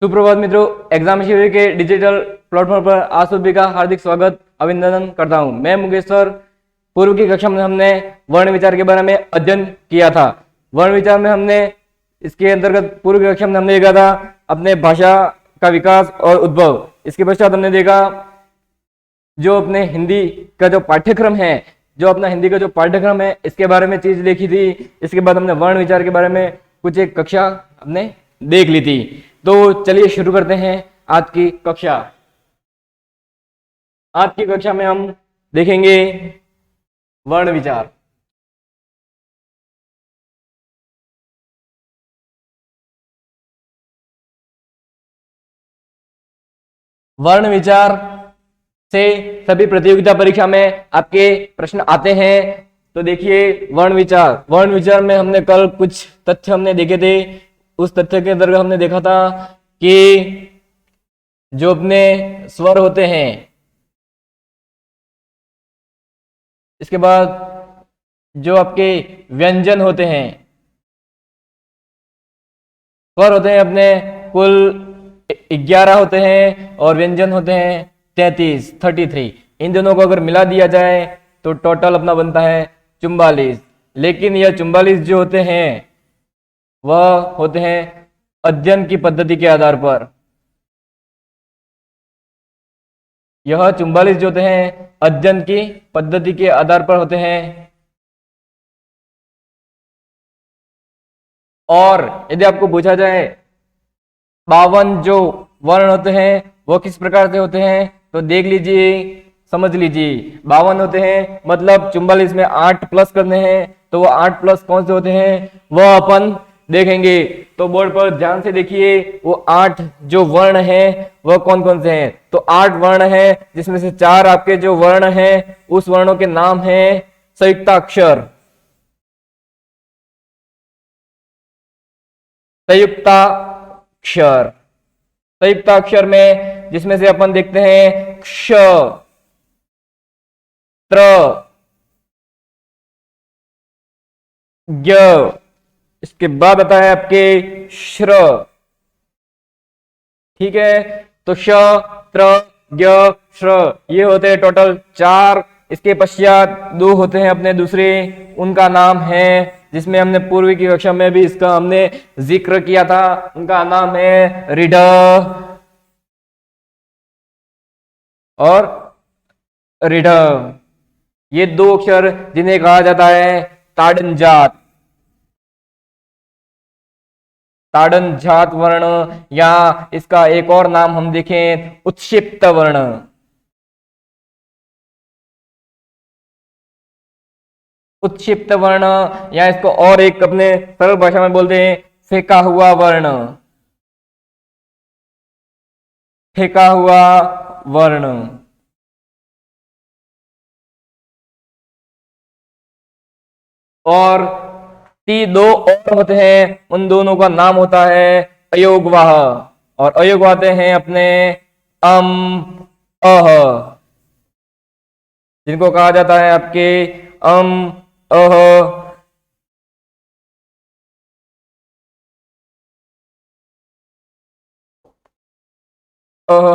सुप्रभात मित्रों, एग्जाम शिविर के डिजिटल प्लेटफॉर्म पर आप सभी का हार्दिक स्वागत अभिनंदन करता हूं। मैं मुकेश सर। पूर्व की कक्षा में हमने वर्ण विचार के बारे में अध्ययन किया था। वर्ण विचार में हमने इसके अंतर्गत पूर्व की कक्षा में हमने देखा था अपने भाषा का विकास और उद्भव। इसके पश्चात हमने देखा जो अपने हिंदी का जो पाठ्यक्रम है, इसके बारे में चीज देखी थी। इसके बाद हमने वर्ण विचार के बारे में कुछ एक कक्षा हमने देख ली थी। तो चलिए शुरू करते हैं आज की कक्षा। आज की कक्षा में हम देखेंगे वर्ण विचार। वर्ण विचार से सभी प्रतियोगिता परीक्षा में आपके प्रश्न आते हैं। तो देखिए वर्ण विचार में हमने कल कुछ तथ्य हमने देखे थे। उस तथ्य के अंतर्गत हमने देखा था कि जो अपने स्वर होते हैं, इसके बाद जो आपके व्यंजन होते हैं, स्वर होते हैं अपने कुल 11 होते हैं और व्यंजन होते हैं 33। इन दोनों को अगर मिला दिया जाए तो टोटल अपना बनता है 44। लेकिन यह 44 जो होते हैं वह होते हैं अध्ययन की पद्धति के आधार पर। यह 44 जो होते हैं अध्ययन की पद्धति के आधार पर होते हैं। और यदि आपको पूछा जाए 52 जो वर्ण होते हैं वो किस प्रकार से होते हैं, तो देख लीजिए, समझ लीजिए। 52 होते हैं मतलब 44 में 8 प्लस करने हैं, तो वो 8 प्लस कौन से होते हैं वह अपन देखेंगे। तो बोर्ड पर ध्यान से देखिए, वो 8 जो वर्ण हैं वह कौन कौन से हैं। तो 8 वर्ण हैं, जिसमें से 4 आपके जो वर्ण हैं उस वर्णों के नाम हैं संयुक्ताक्षर। संयुक्ताक्षर में जिसमें से अपन देखते हैं क्ष, त्र, ज्ञ, इसके बाद आता है आपके श्र। ठीक है, तो श, त्र, ज्ञ, श्र ये होते हैं टोटल 4। इसके पश्चात 2 होते हैं अपने दूसरे, उनका नाम है, जिसमें हमने पूर्व की कक्षा में भी इसका हमने जिक्र किया था। उनका नाम है ऋढ़ और ऋढ़। ये 2 अक्षर जिन्हें कहा जाता है ताड़नजात वर्ण, या इसका एक और नाम हम देखें उत्क्षिप्त वर्ण। उत्क्षिप्त वर्ण, या इसको और एक अपने सरल भाषा में बोलते हैं फेंका हुआ वर्ण। फेंका हुआ वर्ण। और 2 और होते हैं, उन दोनों का नाम होता है अयोगवाह। और अयोगवाह हैं अपने अम, अह, जिनको कहा जाता है आपके अम, अह,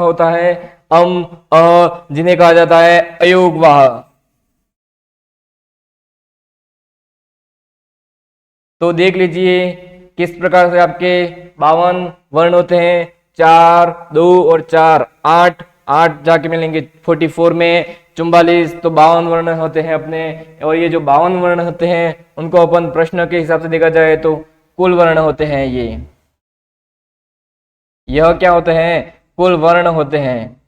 होता है अम, अह, जिन्हें कहा जाता है अयोगवाह। तो देख लीजिए किस प्रकार से आपके 52 वर्ण होते हैं। 4, 2 और 4 8 8 जाके मिलेंगे 44 में 44। तो 52 वर्ण होते हैं अपने। और ये जो 52 वर्ण होते हैं उनको अपन प्रश्न के हिसाब से देखा जाए तो कुल वर्ण होते हैं। यह क्या होते हैं, कुल वर्ण होते हैं।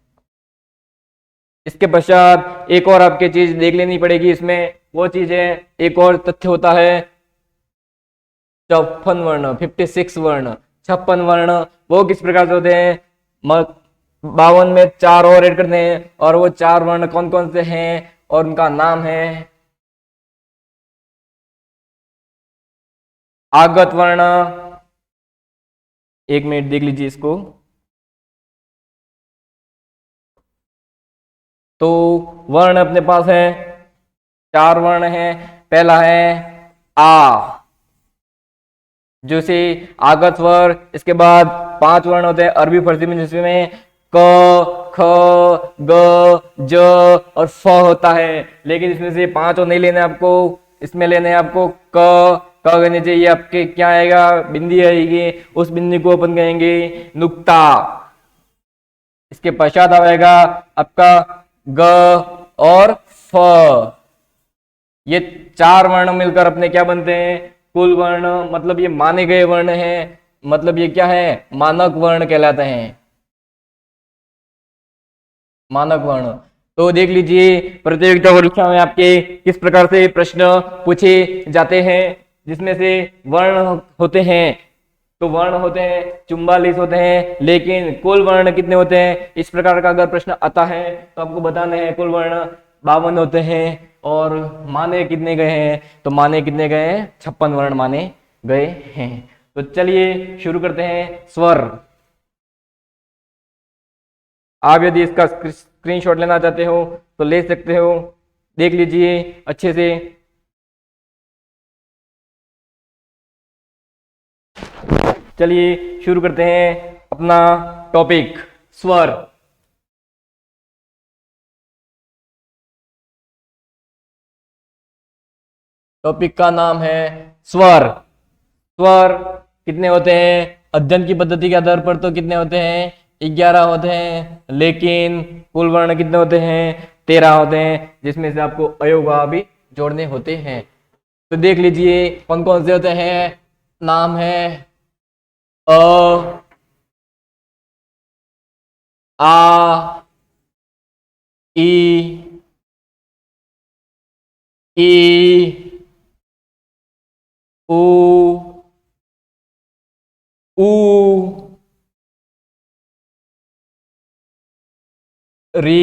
इसके पश्चात एक और आपके चीज देख लेनी पड़ेगी। इसमें वो चीज है, एक और तथ्य होता है 56 वर्ण, 56 वर्ण, 56 वर्ण। वो किस प्रकार से होते हैं, 52 में 4 और ऐड करते हैं, और वो 4 वर्ण कौन कौन से हैं और उनका नाम है आगत वर्ण। 1 मिनट देख लीजिए इसको। तो वर्ण अपने पास है 4 वर्ण हैं। पहला है आ, जैसे आगत स्वर, इसके बाद 5 वर्ण होते हैं अरबी फारसी में, जिसमें क, ख, ग, ज और फ होता है। लेकिन इसमें से 5 और नहीं लेने आपको, इसमें लेने हैं आपको क के नीचे ये आपके क्या आएगा, बिंदी आएगी, उस बिंदी को अपन कहेंगे नुक्ता। इसके पश्चात आएगा आपका ग और फ। ये 4 वर्ण मिलकर अपने क्या बनते हैं, कुल वर्ण, मतलब ये माने गए वर्ण हैं, मतलब ये क्या है, मानक वर्ण कहलाते हैं, मानक वर्ण। तो देख लीजिए प्रतियोगिता परीक्षा में आपके किस प्रकार से प्रश्न पूछे जाते हैं, जिसमें से वर्ण होते हैं, तो वर्ण होते हैं 44 होते हैं, लेकिन कुल वर्ण कितने होते हैं, इस प्रकार का अगर प्रश्न आता है तो आपको बताने हैं कुल वर्ण 52 होते हैं। और माने कितने गए हैं, तो माने कितने गए हैं, 56 वर्ण माने गए हैं। तो चलिए शुरू करते हैं स्वर। आप यदि इसका स्क्रीनशॉट लेना चाहते हो तो ले सकते हो, देख लीजिए अच्छे से। चलिए शुरू करते हैं अपना टॉपिक, स्वर। टॉपिक का नाम है स्वर। स्वर कितने होते हैं, अध्ययन की पद्धति के आधार पर तो कितने होते हैं, 11 होते हैं, लेकिन कुल वर्ण कितने होते हैं, 13 होते हैं, जिसमें से आपको अयोगवा भी जोड़ने होते हैं। तो देख लीजिए कौन कौन से होते हैं, नाम है अ, आ, ई, ई, ऊ, ऊ, री,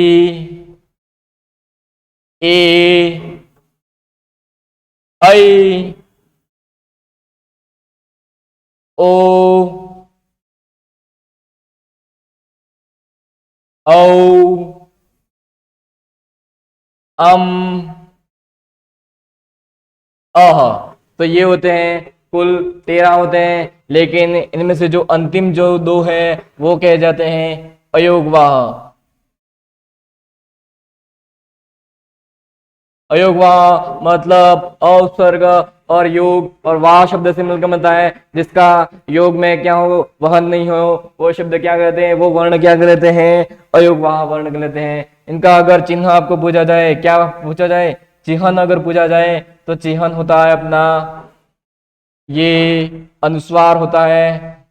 ए, ऐ, ओ, औ, अम, अह। तो ये होते हैं कुल 13 होते हैं, लेकिन इनमें से जो अंतिम जो 2 है वो कहे जाते हैं अयोगवाह। अयोगवाह मतलब अउपसर्ग और योग और वाह शब्द से मिलकर बनता है, जिसका योग में क्या हो, वहन नहीं हो, वो शब्द क्या कहते हैं, वो वर्ण क्या कहते हैं, अयोगवाह वर्ण कहते हैं। इनका अगर चिन्ह आपको पूछा जाए, क्या पूछा जाए, चिन्हन अगर पूछा जाए तो चिन्हन होता है अपना ये अनुस्वार होता है।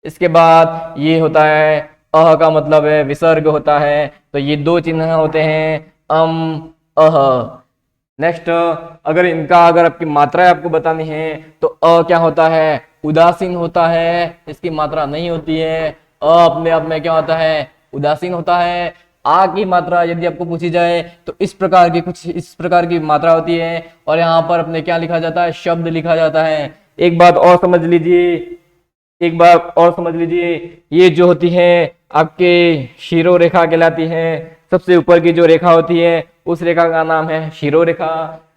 इसके बाद ये होता है अह का मतलब है विसर्ग होता है। तो ये 2 चिन्ह होते हैं अम, अह। नेक्स्ट अगर इनका अगर आपकी मात्रा आपको बतानी है तो अ क्या होता है, उदासीन होता है, इसकी मात्रा नहीं होती है। अ अपने आप में क्या होता है, उदासीन होता है। आ की मात्रा यदि आपको पूछी जाए तो इस प्रकार की कुछ इस प्रकार की मात्रा होती है, और यहाँ पर अपने क्या लिखा जाता है, शब्द लिखा जाता है। एक बात और समझ लीजिए, एक बार और समझ लीजिए, ये जो होती है आपके शिरो रेखा कहलाती है। सबसे ऊपर की जो रेखा होती है उस रेखा का नाम है शिरो रेखा,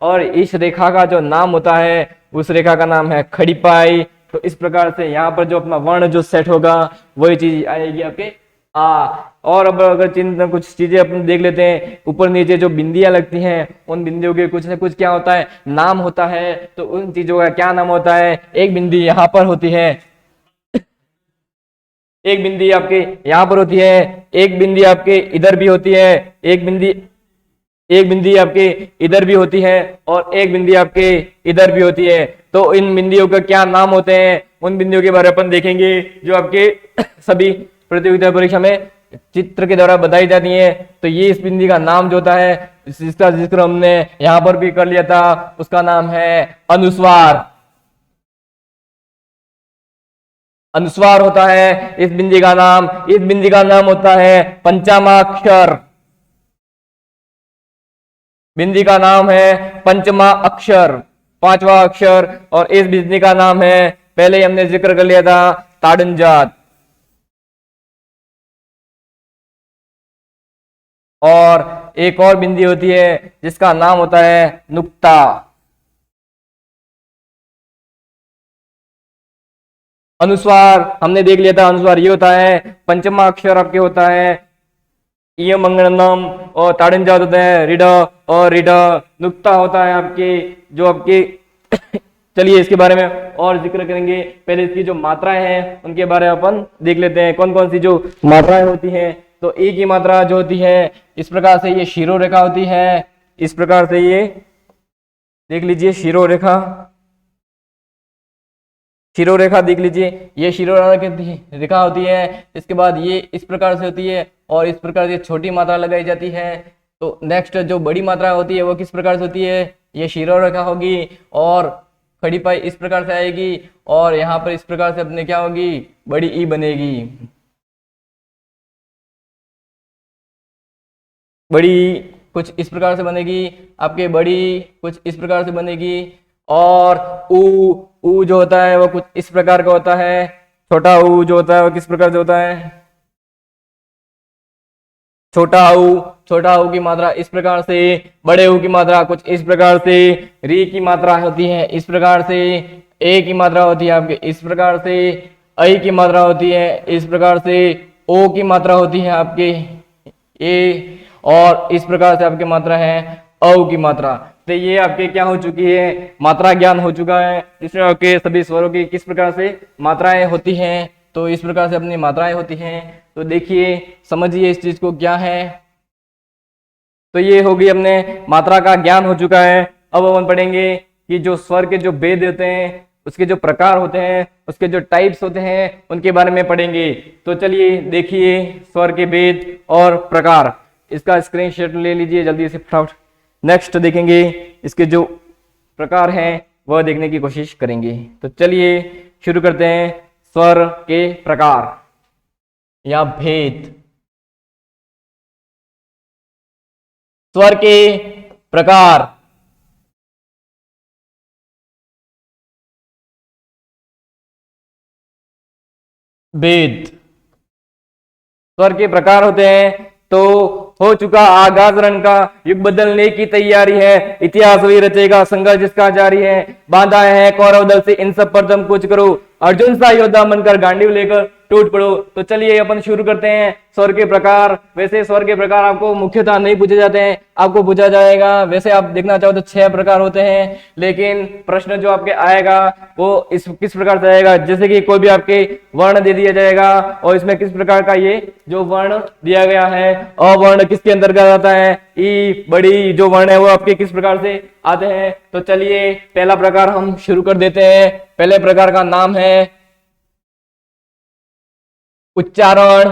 और इस रेखा का जो नाम होता है उस रेखा का नाम है खड़ीपाई। तो इस प्रकार से यहाँ पर जो अपना वर्ण जो सेट होगा वही चीज आएगी आपके आ। और अब अगर चिन्ह कुछ चीजें अपन देख लेते हैं, ऊपर नीचे जो बिंदियां लगती हैं उन बिंदियों के कुछ ना कुछ क्या होता है, नाम होता है। तो उन चीजों का क्या नाम होता है, एक बिंदी यहाँ पर होती है, एक बिंदी आपके यहां पर होती है, एक बिंदी आपके इधर भी होती है, एक बिंदी आपके इधर भी होती है, और एक बिंदी आपके इधर भी होती है। तो इन बिंदियों का क्या नाम होते हैं, उन बिंदियों के बारे में अपन देखेंगे जो आपके सभी प्रतियोगिता परीक्षा में चित्र के द्वारा बताई जाती है। तो ये इस बिंदी का नाम जो होता है, जिसका जिक्र हमने यहां पर भी कर लिया था, उसका नाम है अनुस्वार। अनुस्वार होता है इस बिंदी का नाम, इस बिंदी का नाम होता है पंचमाक्षर। बिंदी का नाम है पंचमा अक्षर, 5वां अक्षर। और इस बिंदी का नाम है, पहले ही हमने जिक्र कर लिया था, ताड़नजात। और एक और बिंदी होती है जिसका नाम होता है नुक्ता। अनुस्वार हमने देख लिया था, अनुस्वार ये होता है, पंचमा अक्षर आपके होता है इय मंगलम, और ताड़िंजा होता है रिड, और रिड नुक्ता होता है आपके जो आपके चलिए इसके बारे में और जिक्र करेंगे। पहले इसकी जो मात्राएं हैं उनके बारे में अपन देख लेते हैं, कौन कौन सी जो मात्राएं होती हैं। तो ए की मात्रा जो होती है इस प्रकार से ये शिरो रेखा होती है, इस प्रकार से ये देख लीजिए शिरो रेखा, शिरो रेखा देख लीजिए, ये शिरो रेखा होती है। इसके बाद ये इस प्रकार से होती है और इस प्रकार से छोटी मात्रा लगाई जाती है। तो नेक्स्ट जो बड़ी मात्रा होती है वो किस प्रकार से होती है, ये शिरो रेखा होगी और खड़ी पाई इस प्रकार से आएगी, और यहाँ पर इस प्रकार से अपने क्या होगी, बड़ी ई बनेगी, बड़ी कुछ इस प्रकार से बनेगी आपके, बड़ी कुछ इस प्रकार से बनेगी। और ऊ जो होता है वो कुछ इस प्रकार का होता है, छोटा ऊ जो होता है वो किस प्रकार से होता है, छोटा ऊ की मात्रा इस प्रकार से, बड़े ऊ की मात्रा कुछ इस प्रकार से, री की मात्रा होती है इस प्रकार से, ए की मात्रा होती है आपके इस प्रकार से, आई की मात्रा होती है इस प्रकार से, ओ की मात्रा होती है आपके ए, और इस प्रकार से आपकी मात्रा है औ की मात्रा। तो ये आपके क्या हो चुकी है, मात्रा ज्ञान हो चुका है, जिसमें आपके सभी स्वरों की किस प्रकार से मात्राएं होती हैं। तो इस प्रकार से अपनी मात्राएं होती हैं। तो देखिए समझिए इस चीज को क्या है। तो ये होगी अपने मात्रा का ज्ञान हो चुका है। अब अपन पढ़ेंगे कि जो स्वर के जो भेद होते हैं, उसके जो प्रकार होते हैं, उसके जो टाइप्स होते हैं, उनके बारे में पढ़ेंगे। तो चलिए देखिए स्वर के भेद और प्रकार, इसका स्क्रीनशॉट ले लीजिए जल्दी से फटाफट। नेक्स्ट देखेंगे इसके जो प्रकार हैं वह देखने की कोशिश करेंगे। तो चलिए शुरू करते हैं स्वर के प्रकार या भेद। स्वर के प्रकार, भेद, स्वर के प्रकार होते हैं। तो हो चुका आगाज रण का, युग बदलने की तैयारी है, इतिहास वही रचेगा, संघर्ष जिसका जारी है, बांधा है कौरव दल से इन सब पर तुम कुछ करो, अर्जुन सा योद्धा बनकर गांडीव लेकर टूट पड़ो। तो चलिए अपन शुरू करते हैं स्वर के प्रकार। वैसे स्वर के प्रकार आपको मुख्यतः नहीं पूछे जाते हैं, आपको पूछा जाएगा, वैसे आप देखना चाहो तो 6 प्रकार होते हैं, लेकिन प्रश्न जो आपके आएगा वो इस किस प्रकार से आएगा, जैसे कि कोई भी आपके वर्ण दे दिया जाएगा और इसमें किस प्रकार का ये जो वर्ण दिया गया है, अवर्ण किसके अंतर्गत आता है, ई बड़ी जो वर्ण है वो आपके किस प्रकार से आते हैं। तो चलिए पहला प्रकार हम शुरू कर देते हैं। पहले प्रकार का नाम है उच्चारण,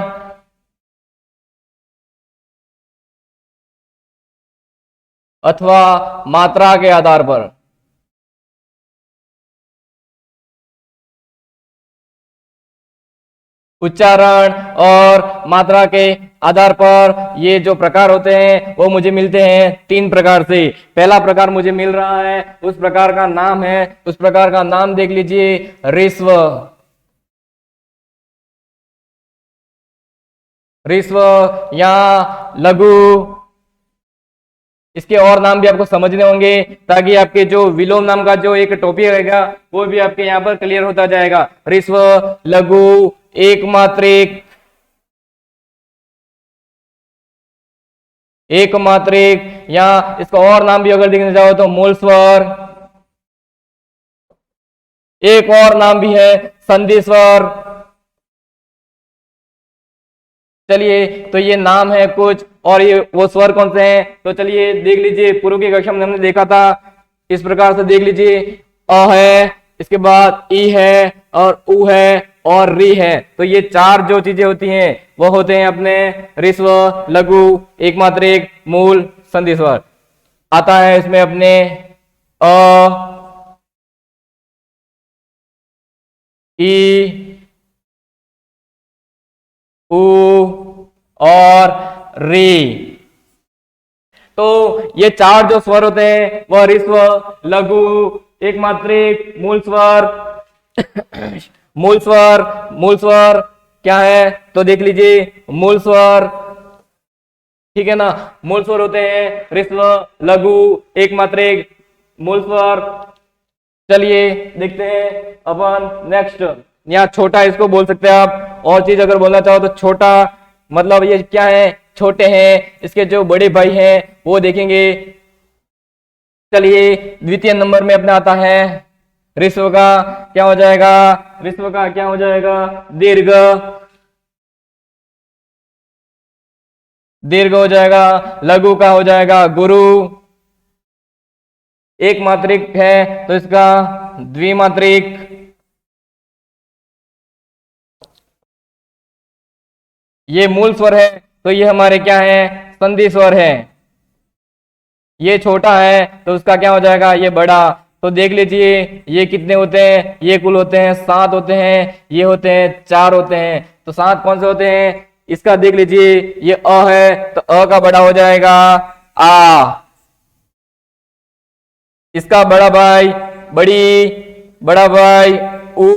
अथवा मात्रा के आधार पर। उच्चारण और मात्रा के आधार पर ये जो प्रकार होते हैं वो मुझे मिलते हैं 3 प्रकार से। पहला प्रकार मुझे मिल रहा है, उस प्रकार का नाम है, उस प्रकार का नाम देख लीजिए, ऋस्व। ऋस्व या लघु, इसके और नाम भी आपको समझने होंगे ताकि आपके जो विलोम नाम का जो एक टॉपिक रहेगा वो भी आपके यहाँ पर क्लियर होता जाएगा। ऋस्व, लघु, एकमात्रिक, एकमात्रिक, या इसका और नाम भी अगर देखना चाहो तो मूल स्वर, एक और नाम भी है संधि स्वर। चलिए तो ये नाम है कुछ, और ये वो स्वर कौन से हैं तो चलिए देख लीजिए। पूर्व की कक्षा में हमने देखा था, इस प्रकार से देख लीजिए, अ है, इसके बाद ई है, और उ है, और री है। तो ये 4 जो चीजें होती हैं वो होते हैं अपने ऋस्व, लघु, एकमात्रिक, मूल, संधि स्वर। आता है इसमें अपने अ, ई, उ और री। तो ये 4 जो स्वर होते हैं वह ऋस्व, लघु, एकमात्रिक, मूल स्वर। मूल स्वर, मूल स्वर क्या है तो देख लीजिए, मूल स्वर, ठीक है ना, मूल स्वर होते हैं ऋस्व, लघु, एकमात्रिक, मूल स्वर। चलिए देखते हैं अपन नेक्स्ट या छोटा इसको बोल सकते हैं आप। और चीज अगर बोलना चाहो तो छोटा मतलब ये क्या है, छोटे हैं। इसके जो बड़े भाई हैं वो देखेंगे। चलिए द्वितीय नंबर में अपना आता है ऋस्व का क्या हो जाएगा, ऋस्व का क्या हो जाएगा, दीर्घ, दीर्घ हो जाएगा। लघु का हो जाएगा गुरु। एक मात्रिक है तो इसका द्विमात्रिक। ये मूल स्वर है तो ये हमारे क्या है, संधि स्वर है। ये छोटा है तो उसका क्या हो जाएगा, ये बड़ा। तो देख लीजिए ये कितने होते हैं, ये कुल होते हैं 7 होते हैं, ये होते हैं 4 होते हैं। तो 7 कौन से होते हैं, इसका देख लीजिए ये अ है तो अ का बड़ा हो जाएगा आ। इसका बड़ा भाई बड़ी, बड़ा भाई उ।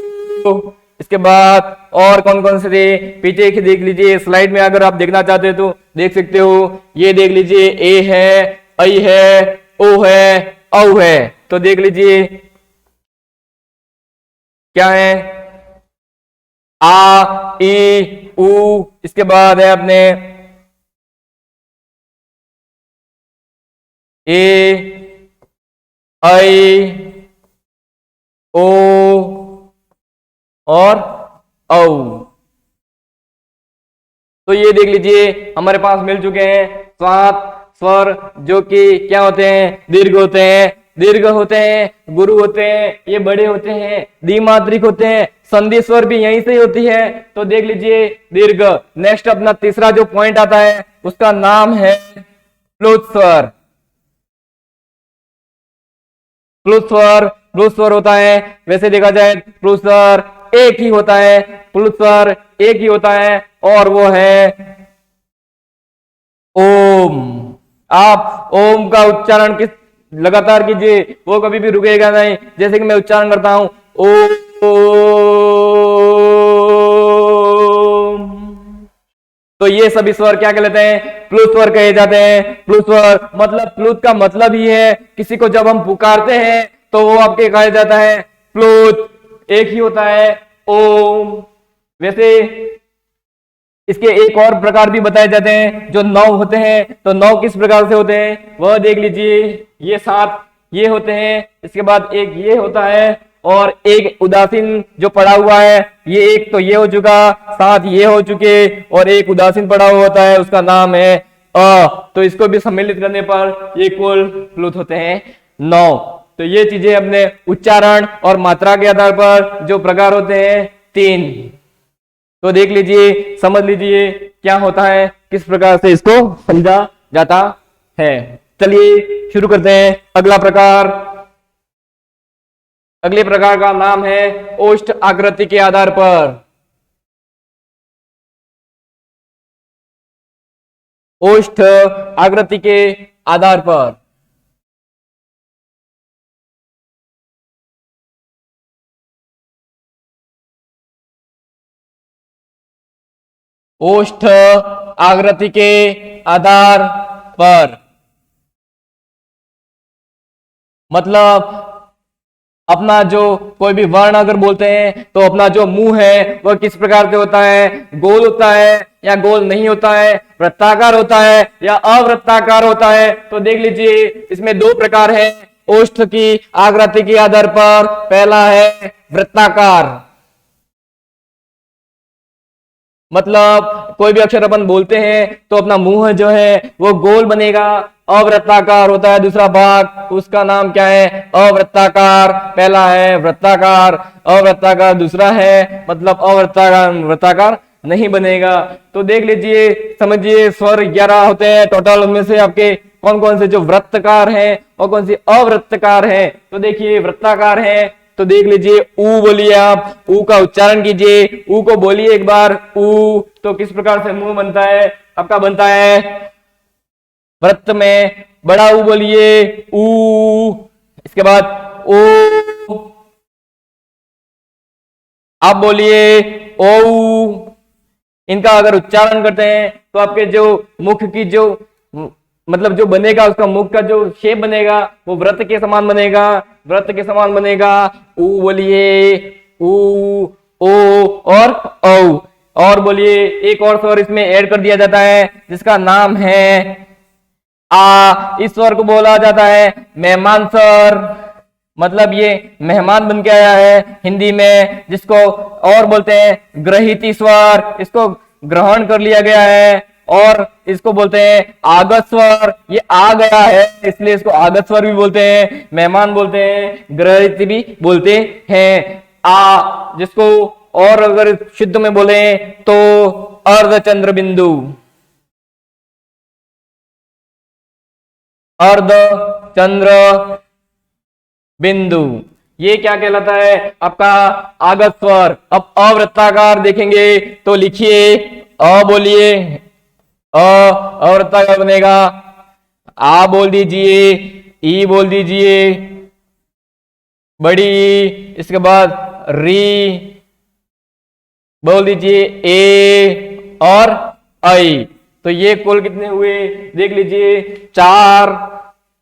इसके बाद और कौन कौन से थे, पीछे देख लीजिए स्लाइड में, अगर आप देखना चाहते हो तो देख सकते हो। ये देख लीजिए ए है, आई है, ओ है, औ है। तो देख लीजिए क्या है, आ, ई, उ। इसके बाद है अपने ए, आई, ओ और औ। तो ये देख लीजिए हमारे पास मिल चुके हैं 7 स्वर जो कि क्या होते हैं, दीर्घ होते हैं। दीर्घ होते हैं, गुरु होते हैं, ये बड़े होते हैं, द्विमात्रिक होते हैं, संधि स्वर भी यहीं से ही होती है। तो देख लीजिए दीर्घ। नेक्स्ट अपना तीसरा जो पॉइंट आता है उसका नाम है प्लुत स्वर। प्लुत स्वर, प्लुत स्वर होता है, वैसे देखा जाए प्लुत स्वर एक ही होता है, प्लुत स्वर एक ही होता है और वो है ओम। आप ओम का उच्चारण किस लगातार कीजिए, वो कभी भी रुकेगा नहीं। जैसे कि मैं उच्चारण करता हूं ओम, तो ये सभी स्वर क्या कहलाते हैं, प्लुत स्वर कहे जाते हैं। प्लुत स्वर मतलब प्लुत का मतलब ही है किसी को जब हम पुकारते हैं तो वो आपके कहा जाता है प्लुत, एक ही होता है ओम। वैसे इसके एक और प्रकार भी बताए जाते हैं जो 9 होते हैं। तो 9 किस प्रकार से होते हैं वह देख लीजिए। ये 7 ये होते हैं, इसके बाद एक ये होता है और एक उदासीन जो पड़ा हुआ है, ये एक तो ये हो चुका, 7 ये हो चुके और एक उदासीन पड़ा हुआ होता है, उसका नाम है अ। तो इसको भी सम्मिलित करने पर ये कुल प्लुत होते हैं 9। तो ये चीजें अपने उच्चारण और मात्रा के आधार पर जो प्रकार होते हैं 3। तो देख लीजिए, समझ लीजिए क्या होता है, किस प्रकार से इसको समझा जाता है। चलिए शुरू करते हैं अगला प्रकार। अगले प्रकार का नाम है ओष्ठ आकृति के आधार पर। ओष्ठ आकृति के आधार पर ओष्ठ आकृति के आधार पर मतलब अपना जो कोई भी वर्ण अगर बोलते हैं तो अपना जो मुंह है वह किस प्रकार से होता है, गोल होता है या गोल नहीं होता है, वृत्ताकार होता है या अवृत्ताकार होता है। तो देख लीजिए इसमें 2 प्रकार है ओष्ठ की आकृति के आधार पर। पहला है वृत्ताकार, मतलब कोई भी अक्षर अपन बोलते हैं तो अपना मुंह जो है वो गोल बनेगा, अवृत्ताकार होता है दूसरा भाग, उसका नाम क्या है, अवृत्ताकार। पहला है वृत्ताकार, अवृत्ताकार दूसरा है, मतलब अवृत्ताकार वृत्ताकार नहीं बनेगा। तो देख लीजिए, समझिए स्वर 11 होते हैं टोटल, उनमें से आपके कौन कौन से जो वृत्तकार हैं और कौन से अवृत्तकार हैं। तो देखिए वृत्ताकार है तो देख लीजिए ऊ बोलिए, आप ऊ का उच्चारण कीजिए, ऊ को बोलिए एक बार ऊ। तो किस प्रकार से मुंह बनता है आपका, बनता है वृत्त में बड़ा ऊ बोलिए ऊ। इसके बाद ओ आप बोलिए ओ। इनका अगर उच्चारण करते हैं तो आपके जो मुख की जो मतलब जो बनेगा, उसका मुख का जो शेप बनेगा वो वृत्त के समान बनेगा, वृत्त के समान बनेगा। ऊ बोलिए ऊ ओ और औ। और बोलिए एक और स्वर इसमें ऐड कर दिया जाता है जिसका नाम है आ। इस स्वर को बोला जाता है मेहमान स्वर। मतलब ये मेहमान बन के आया है हिंदी में, जिसको और बोलते हैं ग्रहित स्वर। इसको ग्रहण कर लिया गया है और इसको बोलते हैं आगत स्वर। ये आ गया है इसलिए इसको आगत स्वर भी बोलते हैं, मेहमान बोलते हैं, ग्रहित भी बोलते हैं। आ जिसको और अगर शुद्ध में बोले तो अर्धचंद्र बिंदु, अर्ध चंद्र बिंदु, ये क्या कहलाता है आपका आगत स्वर। अब अवृत्ताकार देखेंगे तो लिखिए अ बोलिए, अवृत्ताकार बनेगा आ बोल दीजिए, ई बोल दीजिए, बड़ी ई, इसके बाद री बोल दीजिए, ए और आई। तो ये कुल कितने हुए देख लीजिए, 4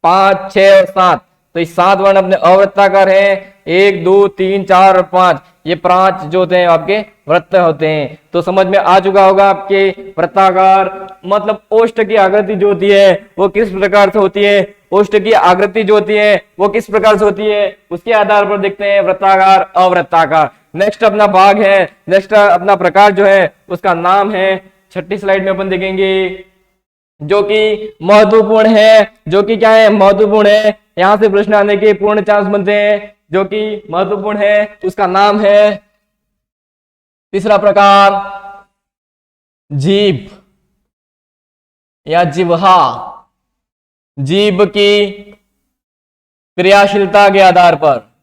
5 6 और 7। तो ये 7 वर्ण अपने अवृत्ताकार हैं। 1 2 3 4 और 5, ये 5 जो होते हैं आपके वृत्त होते हैं। तो समझ में आ चुका होगा आपके वृत्ताकार मतलब ओष्ठ की आकृति जो होती है वो किस प्रकार से होती है, ओष्ठ की आकृति जो होती है वो किस प्रकार से होती है, उसके आधार पर देखते हैं वृत्ताकार अवृत्ताकार। नेक्स्ट अपना भाग है, नेक्स्ट अपना प्रकार जो है उसका नाम है, छठी स्लाइड में अपन देखेंगे, जो कि महत्वपूर्ण है, जो कि क्या है महत्वपूर्ण है, यहां से प्रश्न आने के पूर्ण चांस बनते हैं। जो कि महत्वपूर्ण है उसका नाम है तीसरा प्रकार जीभ या जिह्वा। जीभ की क्रियाशीलता के आधार पर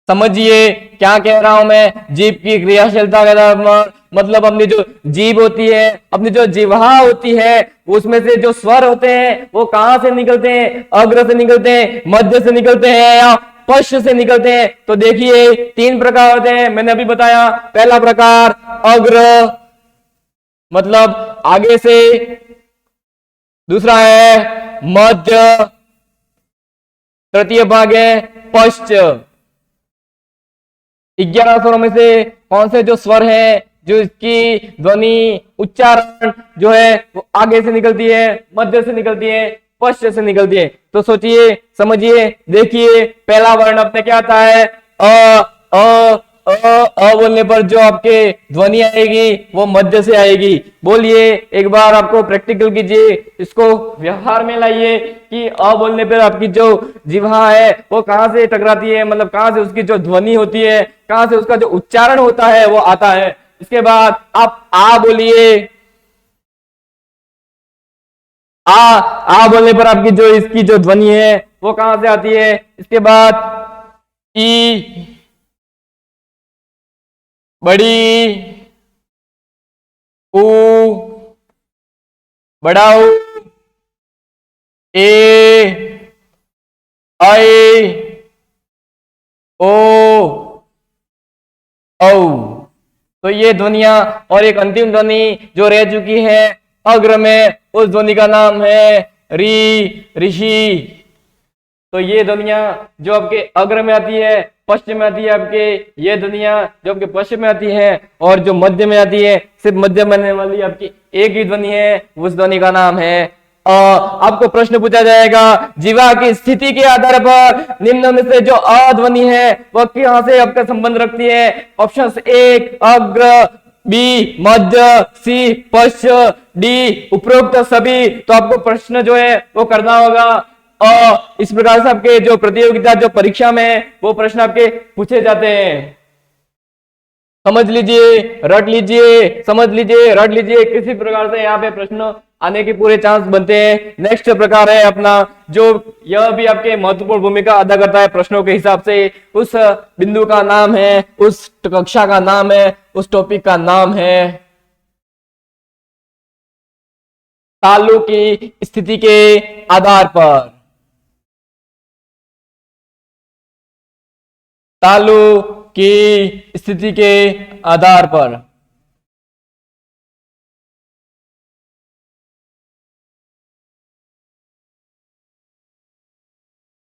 समझिए क्या कह रहा हूं मैं। जीभ की क्रियाशीलता के आधार पर मतलब अपनी जो जीभ होती है, अपनी जो जिह्वा होती है, उसमें से जो स्वर होते हैं वो कहां से निकलते हैं, अग्र से निकलते हैं, मध्य से निकलते हैं या पश्च से निकलते हैं। तो देखिए 3 प्रकार होते हैं, मैंने अभी बताया। पहला प्रकार अग्र मतलब आगे से, दूसरा है मध्य, तृतीय भाग है पश्च। 11 स्वरों में से कौन से जो स्वर है जो इसकी ध्वनि उच्चारण जो है वो आगे से निकलती है, मध्य से निकलती है, पश्च से निकलती है। तो सोचिए समझिए देखिए पहला वर्ण अपने क्या आता है अ बोलने पर जो आपके ध्वनि आएगी वो मध्य से आएगी। बोलिए एक बार आपको प्रैक्टिकल कीजिए, इसको व्यवहार में लाइए कि अ बोलने पर आपकी जो जिह्वा है वो कहां से टकराती है, मतलब कहां से उसकी जो ध्वनि होती है, कहां से उसका जो उच्चारण होता है वो आता है। इसके बाद आप आ बोलिए, आ बोलने पर आपकी जो इसकी जो ध्वनि है वो कहां से आती है। इसके बाद ई बड़ी, ऊ बड़ा ऊ, ए आई ओ औ। तो ये ध्वनिया और एक अंतिम ध्वनि जो रह चुकी है अग्र में, उस ध्वनि का नाम है री, ऋषि। तो ये ध्वनिया जो आपके अग्र में आती है, पश्चिम में आती है आपके, ये ध्वनिया जो आपके पश्चिम में आती है और जो मध्य में आती है, सिर्फ मध्य में आने वाली आपकी एक ही ध्वनि है, उस ध्वनि का नाम है आपको प्रश्न पूछा जाएगा जीवा की स्थिति के आधार पर निम्न में से जो अ ध्वनि है वह कहां से आपका संबंध रखती है। ऑप्शन 1 अग्र, बी मध्य, सी पश्च, डी उपरोक्त सभी। तो आपको प्रश्न जो है वो करना होगा। इस प्रकार से आपके जो प्रतियोगिता जो परीक्षा में वो प्रश्न आपके पूछे जाते हैं। समझ लीजिए, रट लीजिए, समझ लीजिए, रट लीजिए, किसी प्रकार से यहाँ पे प्रश्न आने के पूरे चांस बनते हैं। नेक्स्ट प्रकार है अपना जो यह भी आपके महत्वपूर्ण भूमिका अदा करता है प्रश्नों के हिसाब से। उस बिंदु का नाम है, उस कक्षा का नाम है, उस टॉपिक का नाम है तालु की स्थिति के आधार पर। तालु की स्थिति के आधार पर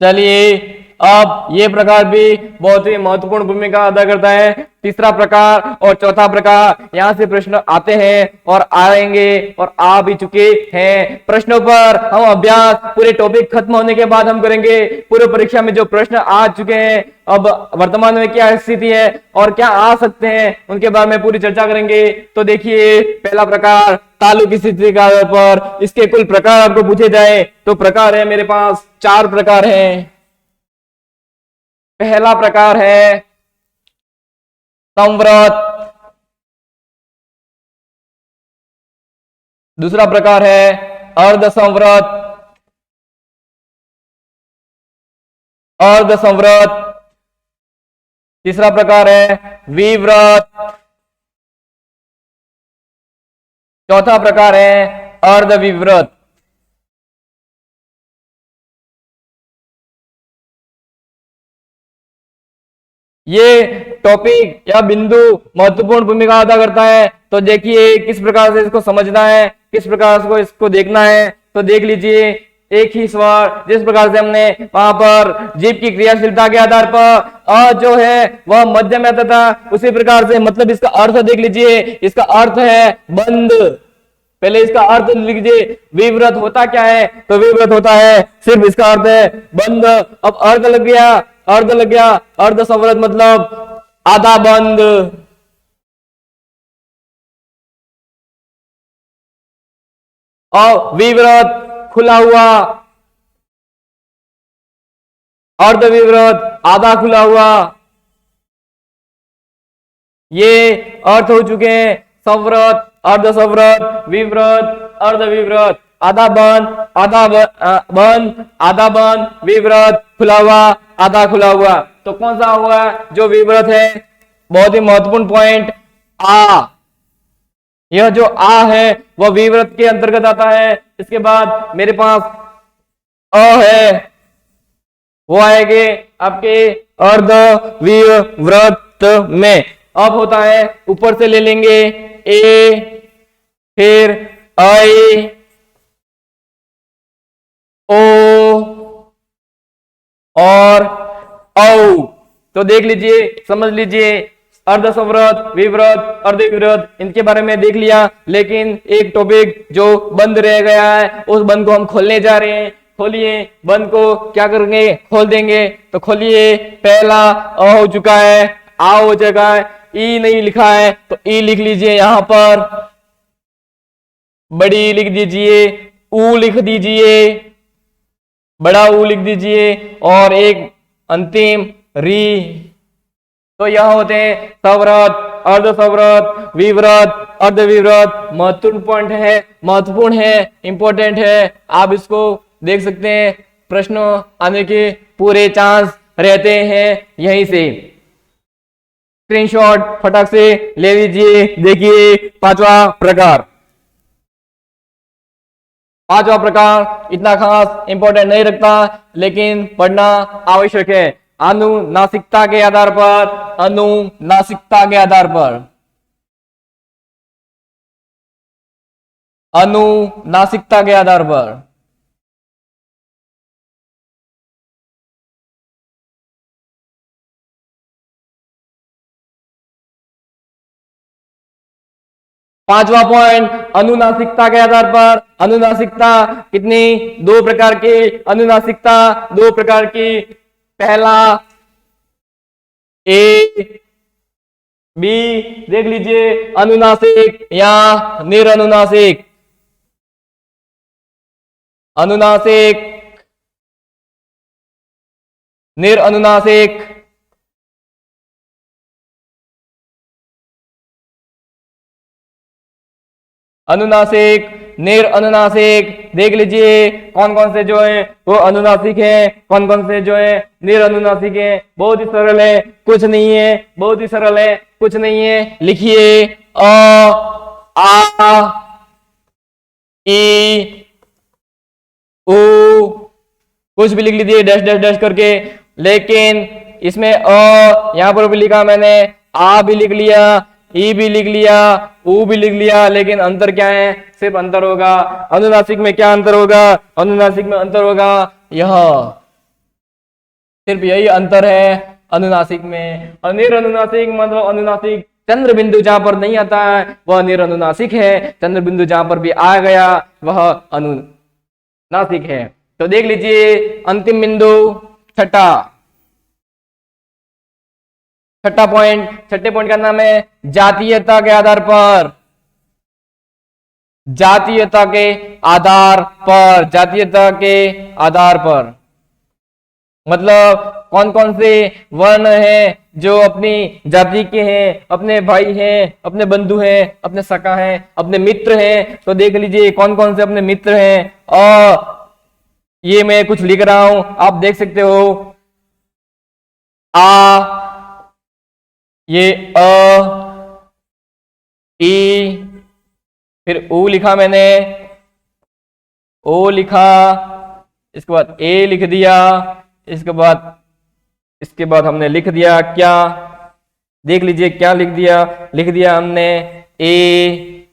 चलिए अब ये प्रकार भी बहुत ही महत्वपूर्ण भूमिका अदा करता है। तीसरा प्रकार और चौथा प्रकार, यहाँ से प्रश्न आते हैं और आएंगे और आ भी चुके हैं। प्रश्नों पर हम अभ्यास पूरे टॉपिक खत्म होने के बाद हम करेंगे। पूरे परीक्षा में जो प्रश्न आ चुके हैं, अब वर्तमान में क्या स्थिति है और क्या आ सकते हैं, उनके बारे में पूरी चर्चा करेंगे। तो देखिए, पहला प्रकार तालु की स्थिति के आधार पर इसके कुल प्रकार आपको पूछे जाए तो प्रकार है मेरे पास 4 प्रकार हैं। पहला प्रकार है संवृत, दूसरा प्रकार है अर्ध संवृत, अर्ध संवृत, तीसरा प्रकार है विव्रत, चौथा प्रकार है अर्ध विव्रत। ये टॉपिक या बिंदु महत्वपूर्ण भूमिका अदा करता है। तो देखिए किस प्रकार से इसको समझना है, किस प्रकार से इसको देखना है। तो देख लीजिए, एक ही स्वर जिस प्रकार से हमने वहां पर जीभ की क्रियाशीलता के आधार पर अ जो है वह मध्य में आता था, उसी प्रकार से मतलब इसका अर्थ देख लीजिए, इसका अर्थ है बंद। पहले इसका अर्थ लिख लीजिए, विव्रत होता क्या है, तो विव्रत होता है सिर्फ इसका अर्थ है बंद। अब अर्ध लग गया, अर्ध लग गया, अर्ध संवृत मतलब आधा बंद। और विव्रत खुला हुआ, अर्ध विव्रत आधा खुला हुआ। ये अर्थ हो चुके हैं संवृत, अर्ध संवृत, विव्रत, अर्ध विव्रत, आधा बंद, आधा बंद, आधा बंद, विव्रत, खुला हुआ, आधा खुला हुआ। तो कौन सा हुआ जो विव्रत है? बहुत ही महत्वपूर्ण पॉइंट, आ। यह जो आ है वह विव्रत के अंतर्गत आता है। इसके बाद मेरे पास अ है, वो आएंगे आपके अर्ध विव्रत में। अब होता है, ऊपर से ले लेंगे ए, फिर आई, ओ और औ। तो देख लीजिए, समझ लीजिए, अर्ध संवृत, विव्रत, अर्ध विव्रत, इनके बारे में देख लिया। लेकिन एक टॉपिक जो बंद रह गया है, उस बंद को हम खोलने जा रहे हैं। खोलिए, बंद को क्या करेंगे, खोल देंगे। तो खोलिए, पहला अ हो चुका है, आ हो चुका है, ई नहीं लिखा है तो ई लिख लीजिए। यहां पर बड़ी लिख दीजिए, ऊ लिख दीजिए, बड़ा ऊ लिख दीजिए, और एक अंतिम री। तो यह होते हैं संवृत, अर्ध संवृत, विव्रत, अर्ध विव्रत। महत्वपूर्ण पॉइंट है, महत्वपूर्ण है, इंपॉर्टेंट है। आप इसको देख सकते हैं, प्रश्न आने के पूरे चांस रहते हैं यहीं से। स्क्रीनशॉट फटाक से ले लीजिए। देखिए, पांचवा प्रकार। पांचवा प्रकार इतना खास इंपॉर्टेंट नहीं रखता, लेकिन पढ़ना आवश्यक है। अनुनासिकता के आधार पर, अनुनासिकता के आधार पर, अनुनासिकता के आधार पर। पांचवा पॉइंट, अनुनासिकता के आधार पर। अनुनासिकता कितनी? 2 प्रकार की अनुनासिकता, 2 प्रकार की। पहला ए, बी, देख लीजिए, अनुनासिक या निरनुनासिक। अनुनासिक, निरनुनासिक। अनुनासिक, निर अनुनासिक। देख लीजिए कौन कौन से जो है वो अनुनासिक है, कौन कौन से जो है निर अनुनासिक है। बहुत ही सरल है, कुछ नहीं है, बहुत ही सरल है, कुछ नहीं है। लिखिए, अ, आ, ई, उ, कुछ भी लिख लीजिए डैश डैश डैश करके। लेकिन इसमें यहां पर भी लिखा मैंने, आ भी लिख लिया, ई भी लिख लिया, ऊ भी लिख लिया। लेकिन अंतर क्या है? सिर्फ अंतर होगा, अनुनासिक में क्या अंतर होगा? अनुनासिक में अंतर होगा यह सिर्फ यही अंतर है अनुनासिक में। निरनुनासिक मतलब अनुनासिक चंद्र बिंदु जहां पर नहीं आता है वह निरनुनासिक है, चंद्र बिंदु जहां पर भी आ गया वह अनुनासिक है। तो देख लीजिए अंतिम बिंदु छठा छठे पॉइंट का नाम है जातीयता के आधार पर। जातीयता के आधार पर, जातीयता के आधार पर मतलब कौन कौन से वर्ण हैं जो अपनी जाति के हैं, अपने भाई हैं, अपने बंधु हैं, अपने सखा हैं, अपने मित्र हैं। तो देख लीजिए कौन कौन से अपने मित्र हैं। और ये मैं कुछ लिख रहा हूं, आप देख सकते हो। आ, ये अ, ई, फिर ऊ लिखा मैंने, ओ लिखा, इसके बाद ए लिख दिया, इसके बाद हमने लिख दिया क्या, देख लीजिए क्या लिख दिया हमने ए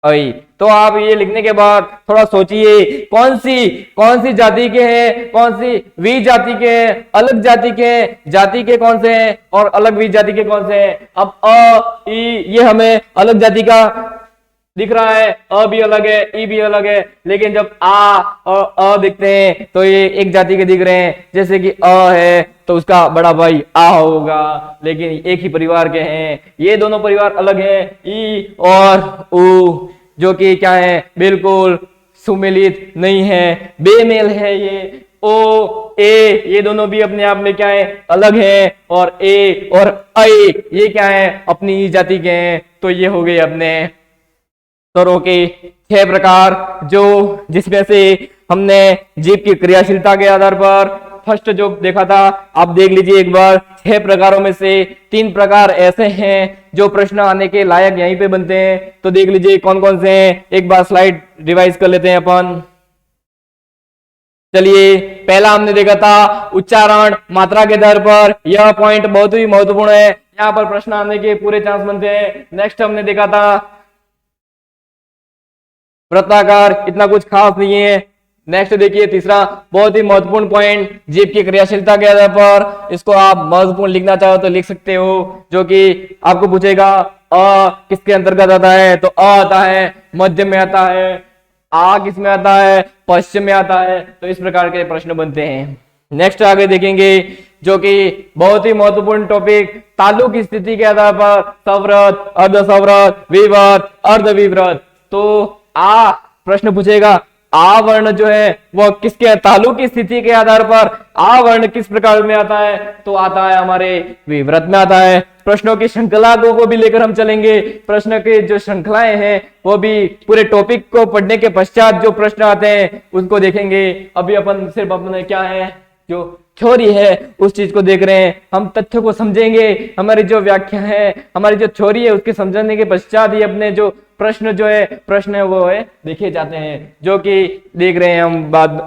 आई। तो आप ये लिखने के बाद थोड़ा सोचिए कौन सी जाति के हैं, कौन सी वी जाति के हैं, अलग जाति के हैं, जाति के कौन से हैं और अलग वी जाति के कौन से हैं। अब अ ई ये हमें अलग जाति का दिख रहा है, अ भी अलग है, ई भी अलग है, लेकिन जब आ और अ दिखते हैं तो ये एक जाति के दिख रहे हैं। जैसे कि अ है तो उसका बड़ा भाई आ होगा, लेकिन एक ही परिवार के हैं। ये दोनों परिवार अलग हैं, ई और ऊ, जो कि क्या है, बिल्कुल सुमेलित नहीं है, बेमेल है। ये ओ ए ये दोनों भी अपने आप में क्या है, अलग है। और ए और आई ये क्या है, अपनी ही जाति के हैं। तो ये हो गए अपने स्वरों के 6 प्रकार, जो जिसमें से हमने जीव की क्रियाशीलता के आधार पर फर्स्ट जो देखा था, आप देख लीजिए एक बार। 6 प्रकारों में से 3 प्रकार ऐसे हैं जो प्रश्न आने के लायक यहीं पे बनते हैं। तो देख लीजिए कौन कौन से हैं, एक बार स्लाइड रिवाइज कर लेते हैं अपन। चलिए पहला हमने देखा था उच्चारण मात्रा के आधार पर, यह पॉइंट बहुत ही महत्वपूर्ण है, यहाँ पर प्रश्न आने के पूरे चांस बनते हैं। नेक्स्ट हमने देखा था वृत्ताकार, इतना कुछ खास नहीं है। नेक्स्ट देखिए तीसरा बहुत ही महत्वपूर्ण पॉइंट जीव की क्रियाशीलता के आधार पर, इसको आप महत्वपूर्ण लिखना चाहो तो लिख सकते हो, जो कि आपको पूछेगा अ किसके अंतर्गत आता है, तो अ आता है मध्य में आता है, आ किस में आता है, पश्चिम में आता है। तो इस प्रकार के प्रश्न बनते हैं। नेक्स्ट आगे देखेंगे जो कि बहुत ही महत्वपूर्ण टॉपिक, तालु की स्थिति के आधार पर सवृत, अर्धसवृत, विवृत, अर्धविवृत। तो आ प्रश्न पूछेगा आ वर्ण जो है वह किसके, तालु की स्थिति के आधार पर आ वर्ण किस प्रकार में आता है, तो आता है हमारे विवृत में आता है। प्रश्नों की श्रृंखला को भी लेकर हम चलेंगे, प्रश्न के जो श्रृंखलाएं हैं वो भी पूरे टॉपिक को पढ़ने के पश्चात जो प्रश्न आते हैं उसको देखेंगे। अभी अपन सिर्फ अपने क्या है जो थ्योरी है उस चीज को देख रहे हैं, हम तथ्यों को समझेंगे। हमारी जो व्याख्या है, हमारी जो थ्योरी है उसके समझने के पश्चात ही अपने जो प्रश्न है वो है देखे जाते हैं, जो कि देख रहे हैं हम बाद।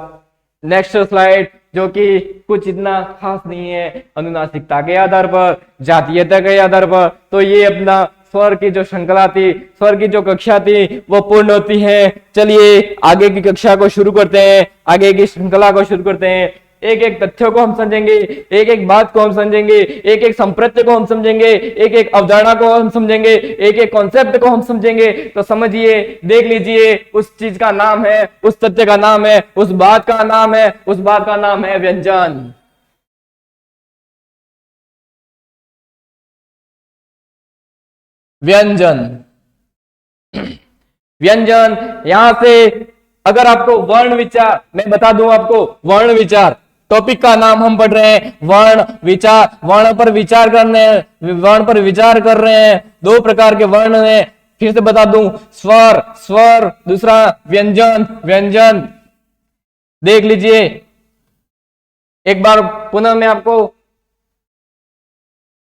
नेक्स्ट स्लाइड जो कि कुछ इतना खास नहीं है, अनुनासिकता के आधार पर, जातीयता के आधार पर। तो ये अपना स्वर की जो श्रृंखला थी, स्वर की जो कक्षा थी वो पूर्ण होती है। चलिए आगे की कक्षा को शुरू करते हैं, आगे की श्रृंखला को शुरू करते हैं। एक एक तथ्यों को हम समझेंगे, एक एक बात को हम समझेंगे, एक एक संप्रत्य को हम समझेंगे, एक एक अवधारणा को हम समझेंगे, एक एक कॉन्सेप्ट को हम समझेंगे। तो समझिए, देख लीजिए, उस चीज का नाम है, उस तथ्य का नाम है, उस बात का नाम है, उस बात का नाम है व्यंजन। व्यंजन व्यंजन यहां से अगर आपको वर्ण विचार, मैं बता दूं आपको, वर्ण विचार टॉपिक का नाम हम पढ़ रहे हैं। वर्ण विचार, वर्ण पर विचार करने, वर्ण पर विचार कर रहे हैं। 2 प्रकार के वर्ण हैं, फिर से बता दूं, स्वर, दूसरा व्यंजन। देख लीजिए एक बार पुनः मैं आपको,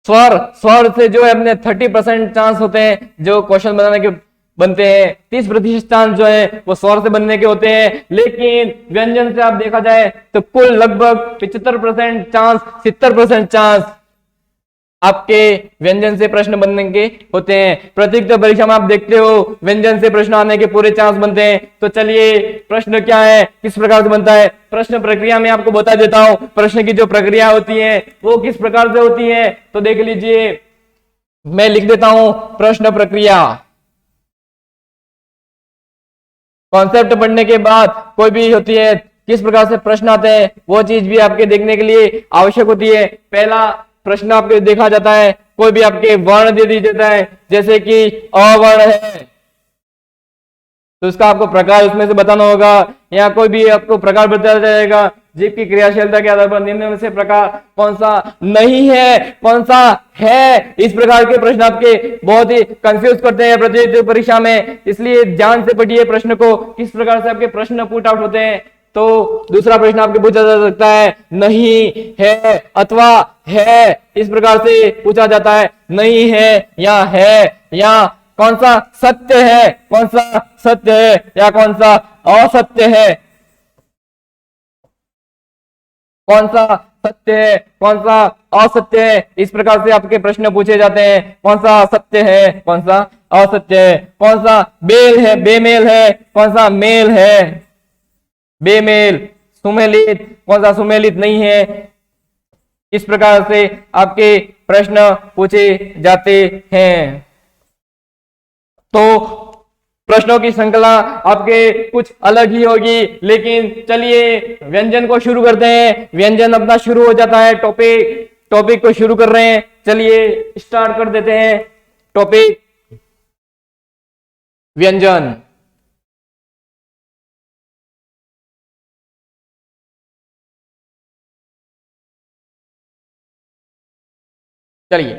स्वर से जो है अपने 30% चांस होते हैं जो क्वेश्चन बनाने के बनते हैं, 30% चांस जो है वो स्वर से बनने के होते हैं। लेकिन व्यंजन से आप देखा जाए तो कुल लगभग 75% चांस, 70% चांस आपके व्यंजन से प्रश्न बनने के होते हैं। प्रतियोगिता परीक्षा में आप देखते हो व्यंजन से प्रश्न आने के पूरे चांस बनते हैं। तो चलिए प्रश्न क्या है, किस प्रकार से बनता है, प्रश्न प्रक्रिया में आपको बता देता हूं। प्रश्न की जो प्रक्रिया होती है वो किस प्रकार से होती है, तो देख लीजिए, मैं लिख देता हूं प्रश्न प्रक्रिया। कॉन्सेप्ट पढ़ने के बाद कोई भी होती है, किस प्रकार से प्रश्न आते हैं वो चीज भी आपके देखने के लिए आवश्यक होती है। पहला प्रश्न आपके देखा जाता है, कोई भी आपके वर्ण दे दिया जाता है, जैसे कि अवर्ण है तो उसका आपको प्रकार उसमें से बताना होगा, या कोई भी आपको प्रकार बताया जाएगा। जीव की क्रियाशीलता के आधार पर निम्न में से प्रकार कौन सा नहीं है, कौन सा है। इस प्रकार के प्रश्न आपके बहुत ही कंफ्यूज करते हैं प्रतियोगिता परीक्षा में, इसलिए ध्यान से पढ़िए प्रश्न को, किस प्रकार से आपके प्रश्न पुट आउट होते हैं। तो दूसरा प्रश्न आपके पूछा जा सकता है, नहीं है अथवा है, इस प्रकार से पूछा जाता है, नहीं है या कौन सा सत्य है, कौन सा सत्य है या कौन सा असत्य है, कौन सा सत्य है कौन सा असत्य है। इस प्रकार से आपके प्रश्न पूछे जाते हैं, कौन सा सत्य है कौन सा असत्य है, कौन सा बेल है बेमेल है, कौन सा मेल है बेमेल, सुमेलित कौन सा सुमेलित नहीं है। इस प्रकार से आपके प्रश्न पूछे जाते हैं। तो प्रश्नों की श्रृंखला आपके कुछ अलग ही होगी, लेकिन चलिए व्यंजन को शुरू करते हैं। व्यंजन अपना शुरू हो जाता है, टॉपिक को शुरू कर रहे हैं। चलिए स्टार्ट कर देते हैं टॉपिक व्यंजन। चलिए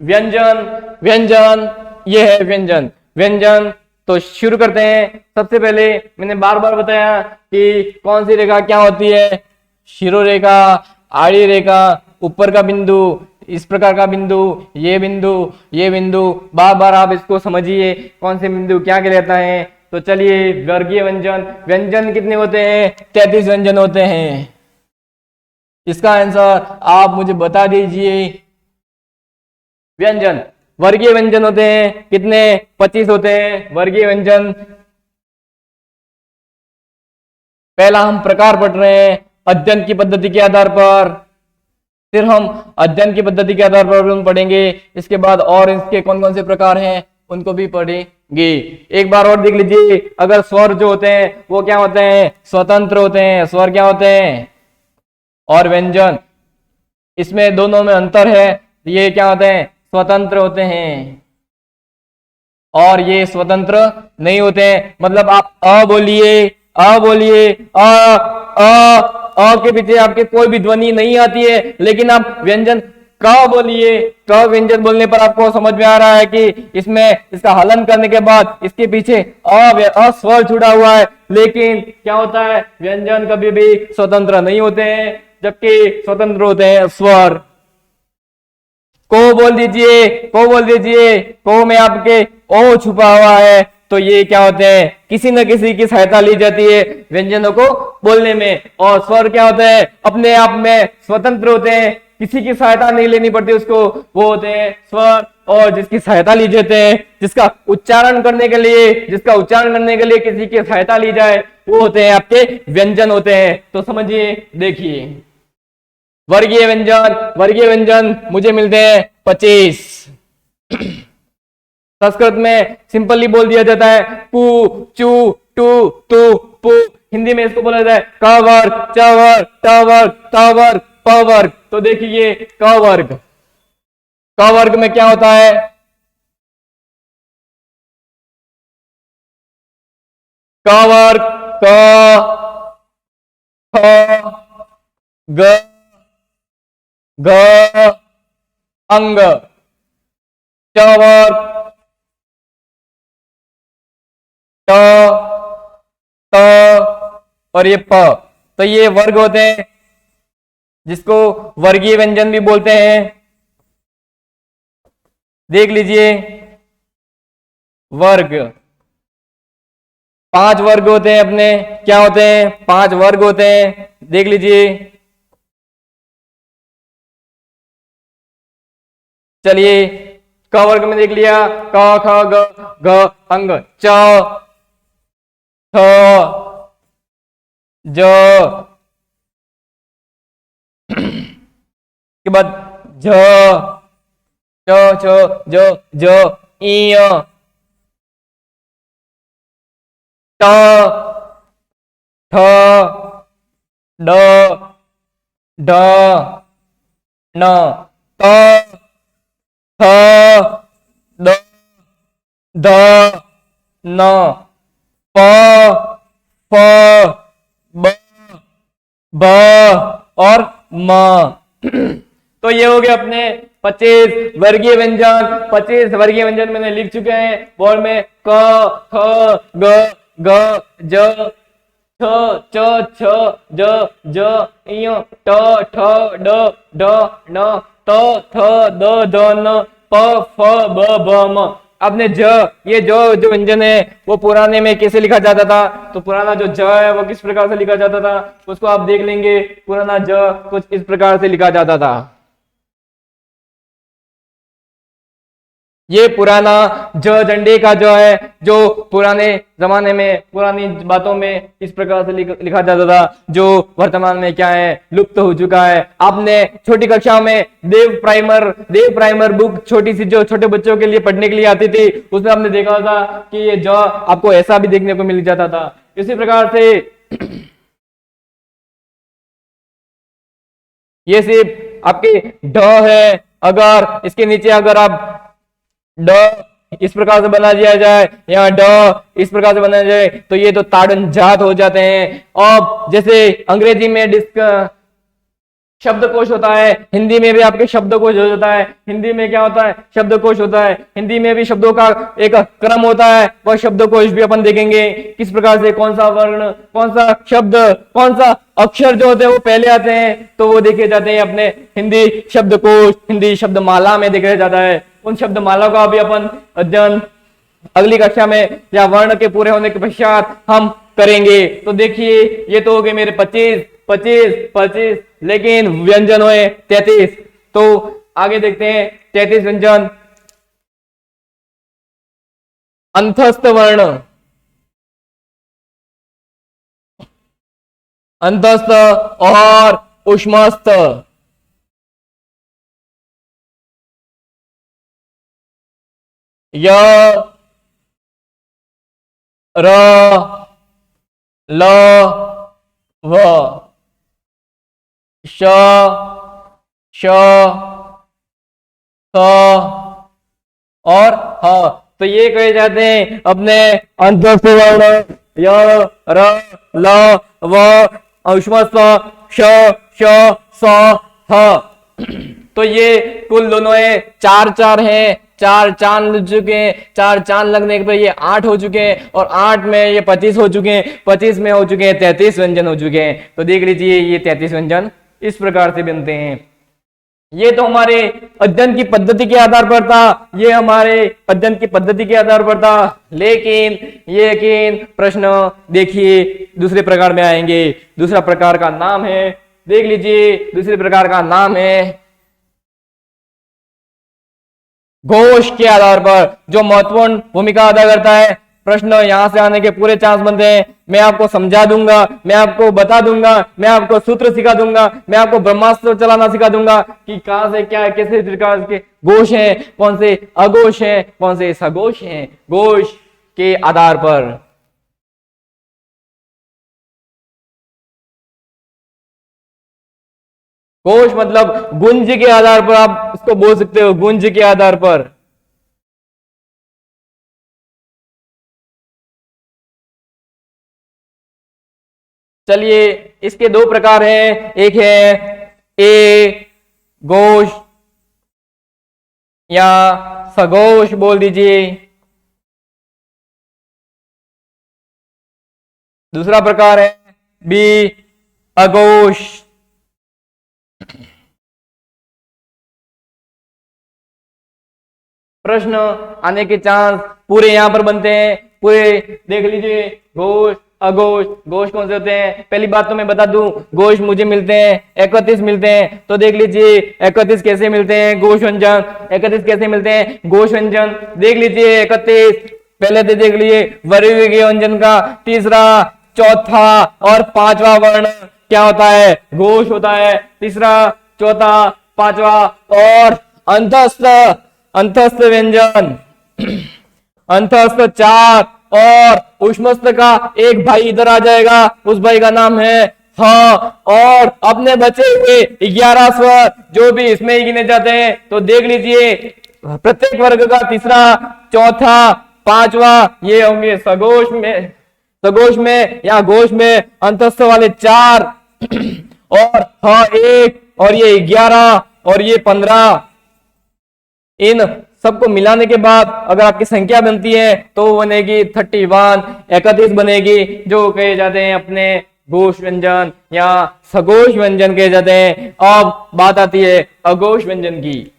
व्यंजन व्यंजन ये है व्यंजन। व्यंजन तो शुरू करते हैं। सबसे पहले मैंने बार बार बताया कि कौन सी रेखा क्या होती है, शिरोरेखा, आड़ी रेखा, ऊपर का बिंदु, इस प्रकार का बिंदु, ये बिंदु, ये बिंदु, बार बार आप इसको समझिए कौन से बिंदु क्या कहलाता है। तो चलिए वर्गीय व्यंजन, व्यंजन कितने होते हैं, 33 व्यंजन होते हैं। इसका आंसर आप मुझे बता दीजिए। व्यंजन वर्गीय व्यंजन होते हैं कितने, 25 होते हैं वर्गीय व्यंजन। पहला हम प्रकार पढ़ रहे हैं अध्ययन की पद्धति के आधार पर, फिर हम अध्ययन की पद्धति के आधार पर हम पढ़ेंगे। इसके बाद और इसके कौन कौन से प्रकार हैं उनको भी पढ़ेंगे। एक बार और देख लीजिए, अगर स्वर जो होते हैं वो क्या होते हैं, स्वतंत्र होते हैं। स्वर क्या होते हैं, और व्यंजन, इसमें दोनों में अंतर है। ये क्या होते हैं, स्वतंत्र होते हैं और ये स्वतंत्र नहीं होते हैं। मतलब आप अ बोलिए अ के पीछे आपके कोई भी ध्वनि नहीं आती है, लेकिन आप व्यंजन क बोलिए, क व्यंजन बोलने पर आपको समझ में आ रहा है कि इसमें इसका हलन करने के बाद इसके पीछे अ स्वर जुड़ा हुआ है। लेकिन क्या होता है, व्यंजन कभी भी स्वतंत्र नहीं होते हैं, जबकि स्वतंत्र होते हैं स्वर। को बोल दीजिए, को में आपके ओ छुपा हुआ है, तो ये क्या होते हैं, किसी न किसी की सहायता ली जाती है व्यंजनों को बोलने में। और स्वर क्या होते हैं, अपने आप में स्वतंत्र होते हैं, किसी की सहायता नहीं लेनी पड़ती उसको, वो होते हैं स्वर। और जिसकी सहायता ली जाते हैं, जिसका उच्चारण करने के लिए किसी की सहायता ली जाए, वो होते हैं आपके व्यंजन होते हैं। तो समझिए, देखिए वर्गीय व्यंजन मुझे मिलते हैं 25। संस्कृत में सिंपली बोल दिया जाता है पू, चू, टू, तू, पू। हिंदी में इसको बोला जाता है क वर्ग, च वर्ग, ट वर्ग, त वर्ग, प वर्ग। तो देखिए क वर्ग में क्या होता है, क वर्ग क, ख, ग, घ, अंग, च वर्ग, ट, त और ये प। तो ये वर्ग होते हैं, जिसको वर्गीय व्यंजन भी बोलते हैं। देख लीजिए वर्ग, 5 वर्ग होते हैं अपने, क्या होते हैं, 5 वर्ग होते हैं। देख लीजिए चलिए क वर्ग में देख लिया, क ख ग घ अंग, च थ ज के बाद झ च छ ज ज इ ट ठ ड ढ न त थ द ध न प फ ब भ और म। तो ये हो गए अपने 25 वर्गीय व्यंजन। 25 वर्गीय व्यंजन मैंने लिख चुके हैं बोर्ड में, क ख ग घ ज छ च छ ज ज इ ट ठ ड ढ न त थ द ध न प फ ब भ म। आपने ये जो व्यंजन है वो पुराने में कैसे लिखा जाता था, तो पुराना जो ज है वो किस प्रकार से लिखा जाता था उसको आप देख लेंगे। पुराना ज कुछ इस प्रकार से लिखा जाता था। ये पुराना ज झंडे का जो है, जो पुराने जमाने में पुरानी बातों में इस प्रकार से लिखा जाता था, जो वर्तमान में क्या है, लुप्त हो चुका है। आपने छोटी कक्षा में देव प्राइमर बुक छोटी सी जो छोटे बच्चों के लिए पढ़ने के लिए आती थी, उसमें आपने देखा था कि ये ज आपको ऐसा भी देखने को मिल जाता था। इसी प्रकार से ये सिर्फ आपके ढ है, अगर इसके नीचे अगर आप ड इस प्रकार से बना दिया जाए या ड इस प्रकार से बनाया जाए तो ये तो ताड़न जात हो जाते हैं। अब जैसे अंग्रेजी में शब्दकोश होता है, हिंदी में भी आपके शब्दकोश हो जाता है। हिंदी में क्या होता है, शब्दकोश होता है। हिंदी में भी शब्दों का एक क्रम होता है, वह शब्दकोश भी अपन देखेंगे किस प्रकार से कौन सा वर्ण, कौन सा शब्द, कौन सा अक्षर जो होते हैं वो पहले आते हैं, तो वो देखे जाते हैं अपने हिंदी शब्दकोश, हिंदी शब्दमाला में देखा जाता है। उन शब्दमाला का भी अपन अध्ययन अगली कक्षा में या वर्ण के पूरे होने के पश्चात हम करेंगे। तो देखिए ये तो हो गए मेरे 25, लेकिन व्यंजन हुए 33। तो आगे देखते हैं 33 व्यंजन। अंतस्थ वर्ण, अंतस्थ और ऊष्मस्थ। य र ल व श श स और ह। तो ये कहे जाते हैं अपने अंतस्थ वर्ण य र ल व ऊष्मस्थ श श स ह। तो ये कुल दोनों है 4 हैं, 4 चांद लग चुके हैं। 4 चांद लगने के बाद ये 8 हो चुके हैं और 8 में ये 25 हो चुके हैं, 25 में हो चुके हैं 33 व्यंजन हो चुके हैं। तो देख लीजिए ये 33 व्यंजन इस प्रकार से बनते हैं। ये तो हमारे अध्ययन की पद्धति के आधार पर था, ये हमारे अध्ययन की पद्धति के आधार पर था। लेकिन प्रश्न देखिए दूसरे प्रकार में आएंगे। दूसरा प्रकार का नाम है, देख लीजिए, दूसरे प्रकार का नाम है घोष के आधार पर, जो महत्वपूर्ण भूमिका अदा करता है। प्रश्न यहां से आने के पूरे चांस बनते हैं। मैं आपको समझा दूंगा, मैं आपको बता दूंगा, मैं आपको सूत्र सिखा दूंगा, मैं आपको ब्रह्मास्त्र चलाना सिखा दूंगा कि कहां से क्या कैसे प्रकार के घोष हैं, कौन से अघोष हैं, कौन से सघोष हैं, घोष के आधार पर। घोष मतलब गुंज के आधार पर आप इसको बोल सकते हो, गुंज के आधार पर। चलिए इसके 2 प्रकार हैं, एक है ए घोष या सघोष बोल दीजिए, दूसरा प्रकार है बी अघोष। प्रश्न आने के चांस पूरे यहां पर बनते हैं, पूरे देख लीजिए, घोष अघोष। घोष कौन से होते हैं? पहली बात तो मैं बता दूं, घोष मुझे मिलते हैं 31 मिलते हैं। तो देख लीजिए 31 कैसे मिलते हैं? घोष व्यंजन। 31 कैसे मिलते हैं? घोष व्यंजन। देख लीजिए 31 पहले तो देख लिए वर्गीय व्यंजन का तीसरा, चौथा और पांचवा वर्ण क्या होता है? घोष होता है। तीसरा, चौथा, पांचवा और अंतस्थ, अंतस्थ व्यंजन। अंतस्थ 4 और उष्मस्थ का एक भाई इधर आ जाएगा, उस भाई का नाम है हाँ। और अपने बचे हुए 11 स्वर जो भी इसमें ही गिने जाते हैं। तो देख लीजिए प्रत्येक वर्ग का तीसरा, चौथा, पांचवा ये होंगे सघोष में, सघोष में या घोष में अंतस्थ वाले 4 और हाँ 1 और ये 11 और ये 15। इन सबको मिलाने के बाद अगर आपकी संख्या बनती है तो वो बनेगी 31, 31 बनेगी, जो कहे जाते हैं अपने घोष व्यंजन या सघोष व्यंजन कहे जाते हैं। अब बात आती है अघोष व्यंजन की।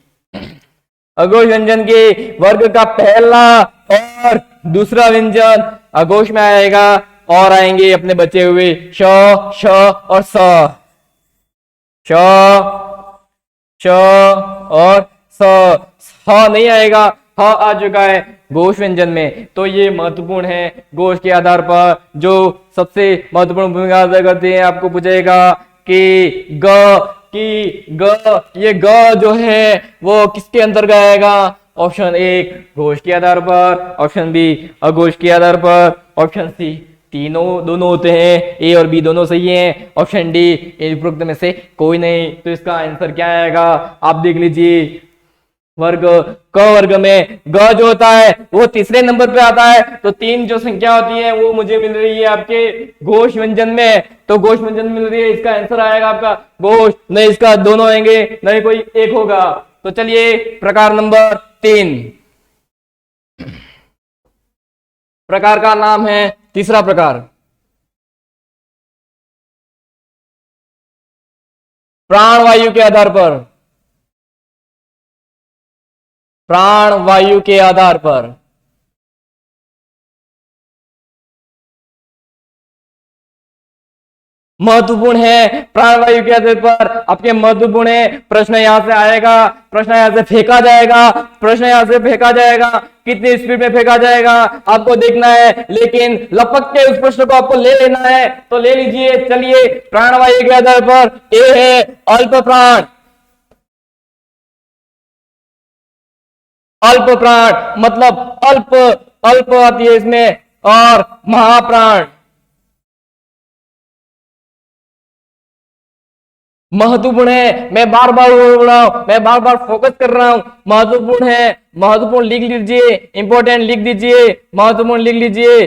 अघोष व्यंजन के वर्ग का पहला और दूसरा व्यंजन अघोष में आएगा और आएंगे अपने बचे हुए श, श और स। श, श और स। नहीं आएगा, ह आ चुका है घोष व्यंजन में। तो ये महत्वपूर्ण है। घोष के आधार पर जो सबसे महत्वपूर्ण भूमिका अदा करते हैं, आपको पूछेगा कि ये ग जो है वो किसके अंतर्गत आएगा? ऑप्शन 1 घोष के आधार पर, ऑप्शन बी अघोष के आधार पर, ऑप्शन सी दोनों होते हैं, ए और बी दोनों सही हैं, ऑप्शन डी उपरोक्त में से कोई नहीं। तो इसका आंसर क्या आएगा? आप देख लीजिए वर्ग क वर्ग में ग जो होता है वो तीसरे नंबर पे आता है। तो 3 जो संख्या होती है वो मुझे मिल रही है आपके घोष व्यंजन में। तो घोष व्यंजन मिल रही है, इसका आंसर आएगा आपका घोष। नहीं इसका दोनों होंगे, नहीं कोई एक होगा। तो चलिए प्रकार नंबर 3, प्रकार का नाम है तीसरा प्रकार प्राणवायु के आधार पर। प्राणवायु के आधार पर महत्वपूर्ण है। प्राणवायु के आधार पर आपके महत्वपूर्ण है। प्रश्न यहां से आएगा, प्रश्न यहां से फेंका जाएगा, प्रश्न यहां से फेंका जाएगा। कितनी स्पीड में फेंका जाएगा आपको देखना है, लेकिन लपक के उस प्रश्न को आपको ले लेना है। तो ले लीजिए। चलिए प्राणवायु के आधार पर ए है अल्प प्राण, अल्प प्राण मतलब अल्प, अल्प आती है इसमें, और महाप्राण महत्वपूर्ण है। मैं बार बार बोल रहा हूं, मैं बार बार फोकस कर रहा हूं, महत्वपूर्ण है। महत्वपूर्ण लिख लीजिए, इंपॉर्टेंट लिख दीजिए, महत्वपूर्ण लिख लीजिए,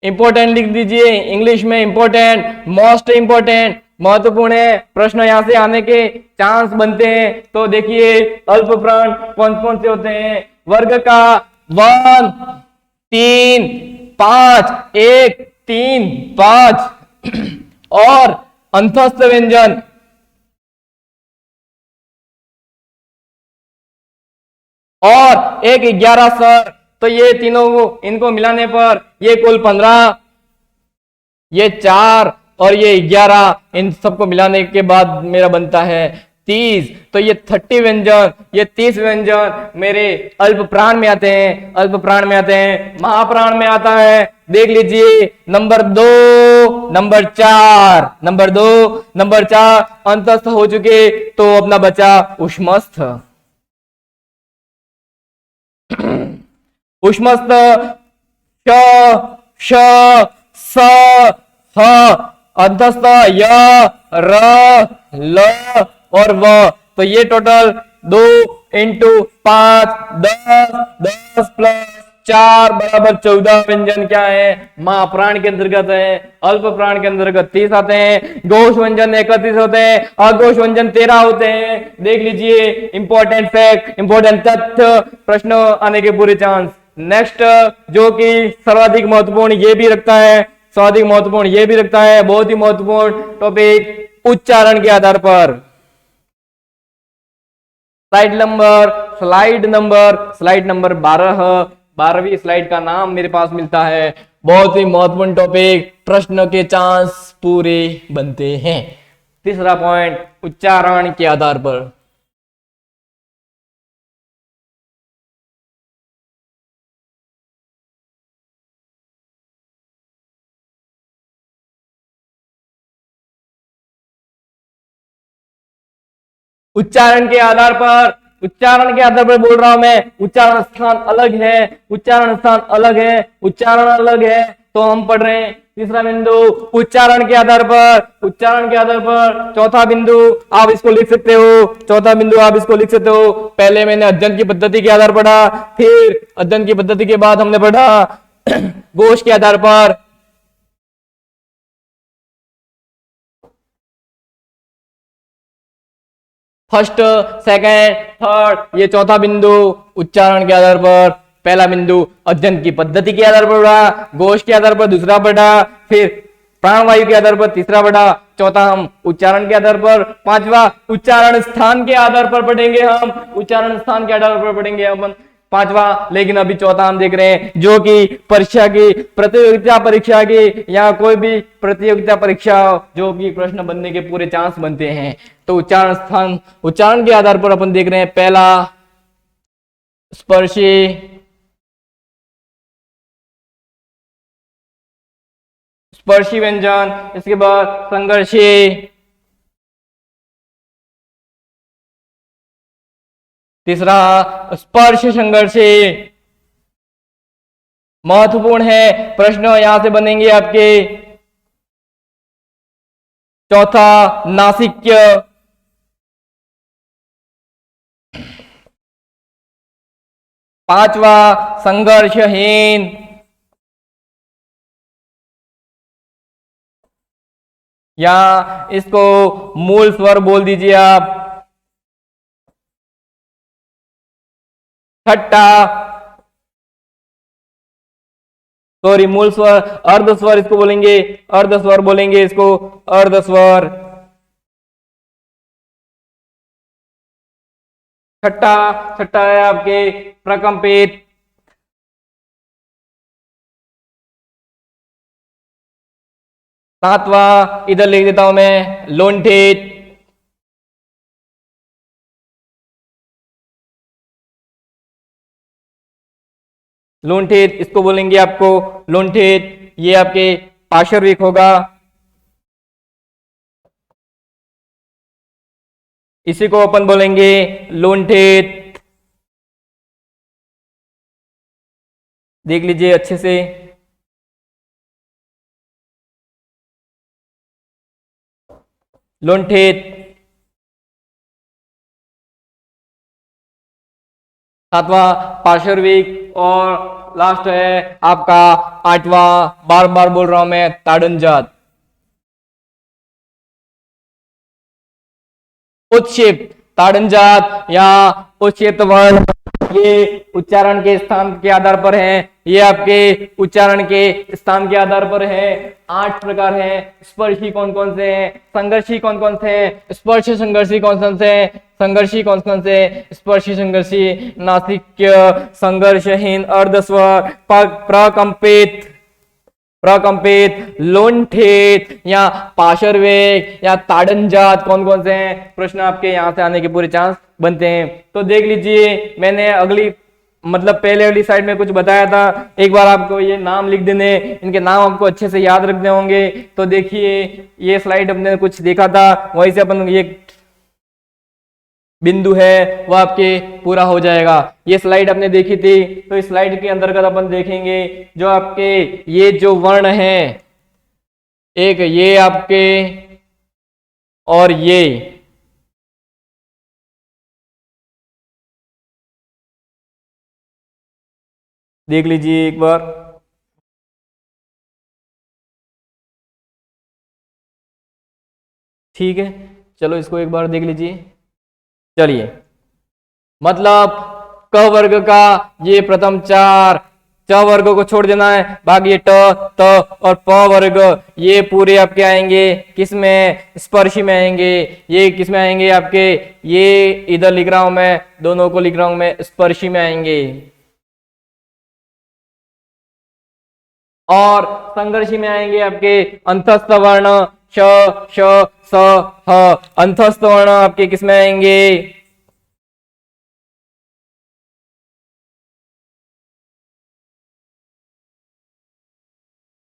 इंपॉर्टेंट लिख दीजिए, इंग्लिश में इंपॉर्टेंट, मोस्ट इंपॉर्टेंट, महत्वपूर्ण है। प्रश्न यहां से आने के चांस बनते हैं। तो देखिए अल्प प्राण कौन कौन से होते हैं? वर्ग का 1, 3, 5, 1, 3, 5 और अंतस्थ व्यंजन और एक 11 स्वर। तो ये तीनों इनको मिलाने पर ये कुल 15, ये 4 और ये 11, इन सबको मिलाने के बाद मेरा बनता है 30। तो ये 30 व्यंजन, ये 30 व्यंजन मेरे अल्प प्राण में आते हैं, अल्प प्राण में आते हैं। महाप्राण में आता है, देख लीजिए नंबर 2, नंबर 4, नंबर 2, नंबर 4 अंतस्थ हो चुके। तो अपना बचा उष्मस्थ। उष्मस्थ श, श, स, ह, अंतस्थ य, र, ल और व। तो ये टोटल 2 × 5 10, 10 + 4 = 14 व्यंजन क्या है? महाप्राण के अंतर्गत है। अल्प प्राण के अंतर्गत 30 आते हैं। घोष व्यंजन 31 होते हैं, अघोष व्यंजन 13 होते हैं। देख लीजिए इंपॉर्टेंट फैक्ट, इंपॉर्टेंट तथ्य, प्रश्न आने के पूरे चांस। नेक्स्ट जो कि सर्वाधिक महत्वपूर्ण ये भी रखता है, सर्वाधिक महत्वपूर्ण ये भी रखता है, बहुत ही महत्वपूर्ण टॉपिक उच्चारण के आधार पर। स्लाइड नंबर 12, 12वीं स्लाइड का नाम मेरे पास मिलता है बहुत ही महत्वपूर्ण टॉपिक, प्रश्न के चांस पूरे बनते हैं। तीसरा पॉइंट, उच्चारण के आधार पर। उच्चारण के आधार पर, उच्चारण के आधार पर बोल रहा हूं मैं। उच्चारण स्थान अलग है, उच्चारण स्थान अलग है, उच्चारण अलग है, तो हम पढ़ रहे हैं। तीसरा बिंदु, उच्चारण के आधार पर, उच्चारण के आधार पर। चौथा बिंदु, आप इसको लिख सकते हो, चौथा बिंदु आप इसको लिख सकते हो। पहले मैंने अध्ययन की पद्धति के आधार पढ़ा, फिर अध्ययन की पद्धति के बाद हमने पढ़ा घोष के आधार पर। फर्स्ट, सेकंड, थर्ड, ये चौथा बिंदु उच्चारण के आधार पर। पहला बिंदु अध्ययन की पद्धति के आधार पर पढ़ा, घोष के आधार पर दूसरा पढ़ा, फिर प्राणवायु के आधार पर तीसरा पढ़ा, चौथा हम उच्चारण के आधार पर, पांचवा उच्चारण स्थान के आधार पर पढ़ेंगे हम, उच्चारण स्थान के आधार पर पढ़ेंगे हम पांचवा। लेकिन अभी चौथा हम देख रहे हैं, जो कि परीक्षा की, प्रतियोगिता परीक्षा की या कोई भी प्रतियोगिता परीक्षा जो कि प्रश्न बनने के पूरे चांस बनते हैं। तो उच्चारण स्थान, उच्चारण के आधार पर अपन देख रहे हैं। पहला स्पर्शी, स्पर्शी व्यंजन, इसके बाद संघर्षी, तीसरा स्पर्श संघर्षी। महत्वपूर्ण है, प्रश्न यहां से बनेंगे आपके। चौथा नासिक्य, पांचवा संघर्षहीन, या इसको मूल स्वर बोल दीजिए आप। छठा, सॉरी मूल स्वर, अर्ध स्वर इसको बोलेंगे, अर्ध स्वर बोलेंगे इसको, अर्ध स्वर। छठा, छठा है आपके प्रकंपित। सातवां इधर लिख देता हूं मैं, लोंठित। लुंठित इसको बोलेंगे आपको, लुंठित, ये आपके पार्श्विक होगा। इसी को अपन बोलेंगे लुंठित। देख लीजिए अच्छे से। लुंठित, सातवां पार्श्विक, और लास्ट है आपका आठवां, बार बार बोल रहा हूं मैं, ताड़नजात। उत्क्षिप्त, ताड़नजात या उत्क्षिप्त वर्ण, ये उच्चारण के स्थान के आधार पर है, ये आपके उच्चारण के स्थान के आधार पर है। 8 प्रकार हैं। स्पर्शी कौन कौन से हैं, संघर्षी कौन कौन से हैं, स्पर्श संघर्षी कौन कौन से हैं, संघर्षी कौन कौन से, स्पर्शी संघर्षी, नासिक्य, संघर्षहीन, अर्धस्वर, प्रकंपित, प्रकंपित, लुंठित या पार्श्विक या ताड़नजात कौन कौन से हैं। प्रश्न आपके यहां से आने के पूरे चांस बनते हैं। तो देख लीजिए, मैंने अगली मतलब पहले वाली साइड में कुछ बताया था, एक बार आपको ये नाम लिख देने, इनके नाम आपको अच्छे से याद रखने होंगे। तो देखिए, ये स्लाइड अपने कुछ देखा था, वहीं से अपन ये बिंदु है वो आपके पूरा हो जाएगा। ये स्लाइड आपने देखी थी, तो इस स्लाइड के अंतर्गत अपन देखेंगे जो आपके ये जो वर्ण है, एक ये आपके और ये, देख लीजिए एक बार। ठीक है, चलो इसको एक बार देख लीजिए। चलिए, मतलब क वर्ग का ये प्रथम 4, च वर्ग को छोड़ देना है, बाकी ट, त और प वर्ग ये पूरे आपके आएंगे किसमें, स्पर्शी में आएंगे। ये किसमें आएंगे आपके, ये इधर लिख रहा हूं मैं, दोनों को लिख रहा हूं मैं, स्पर्शी में आएंगे। और संघर्षी में आएंगे आपके अंतस्थ वर्ण श श स ह। अंतस्थ वर्ण आपके किसमें आएंगे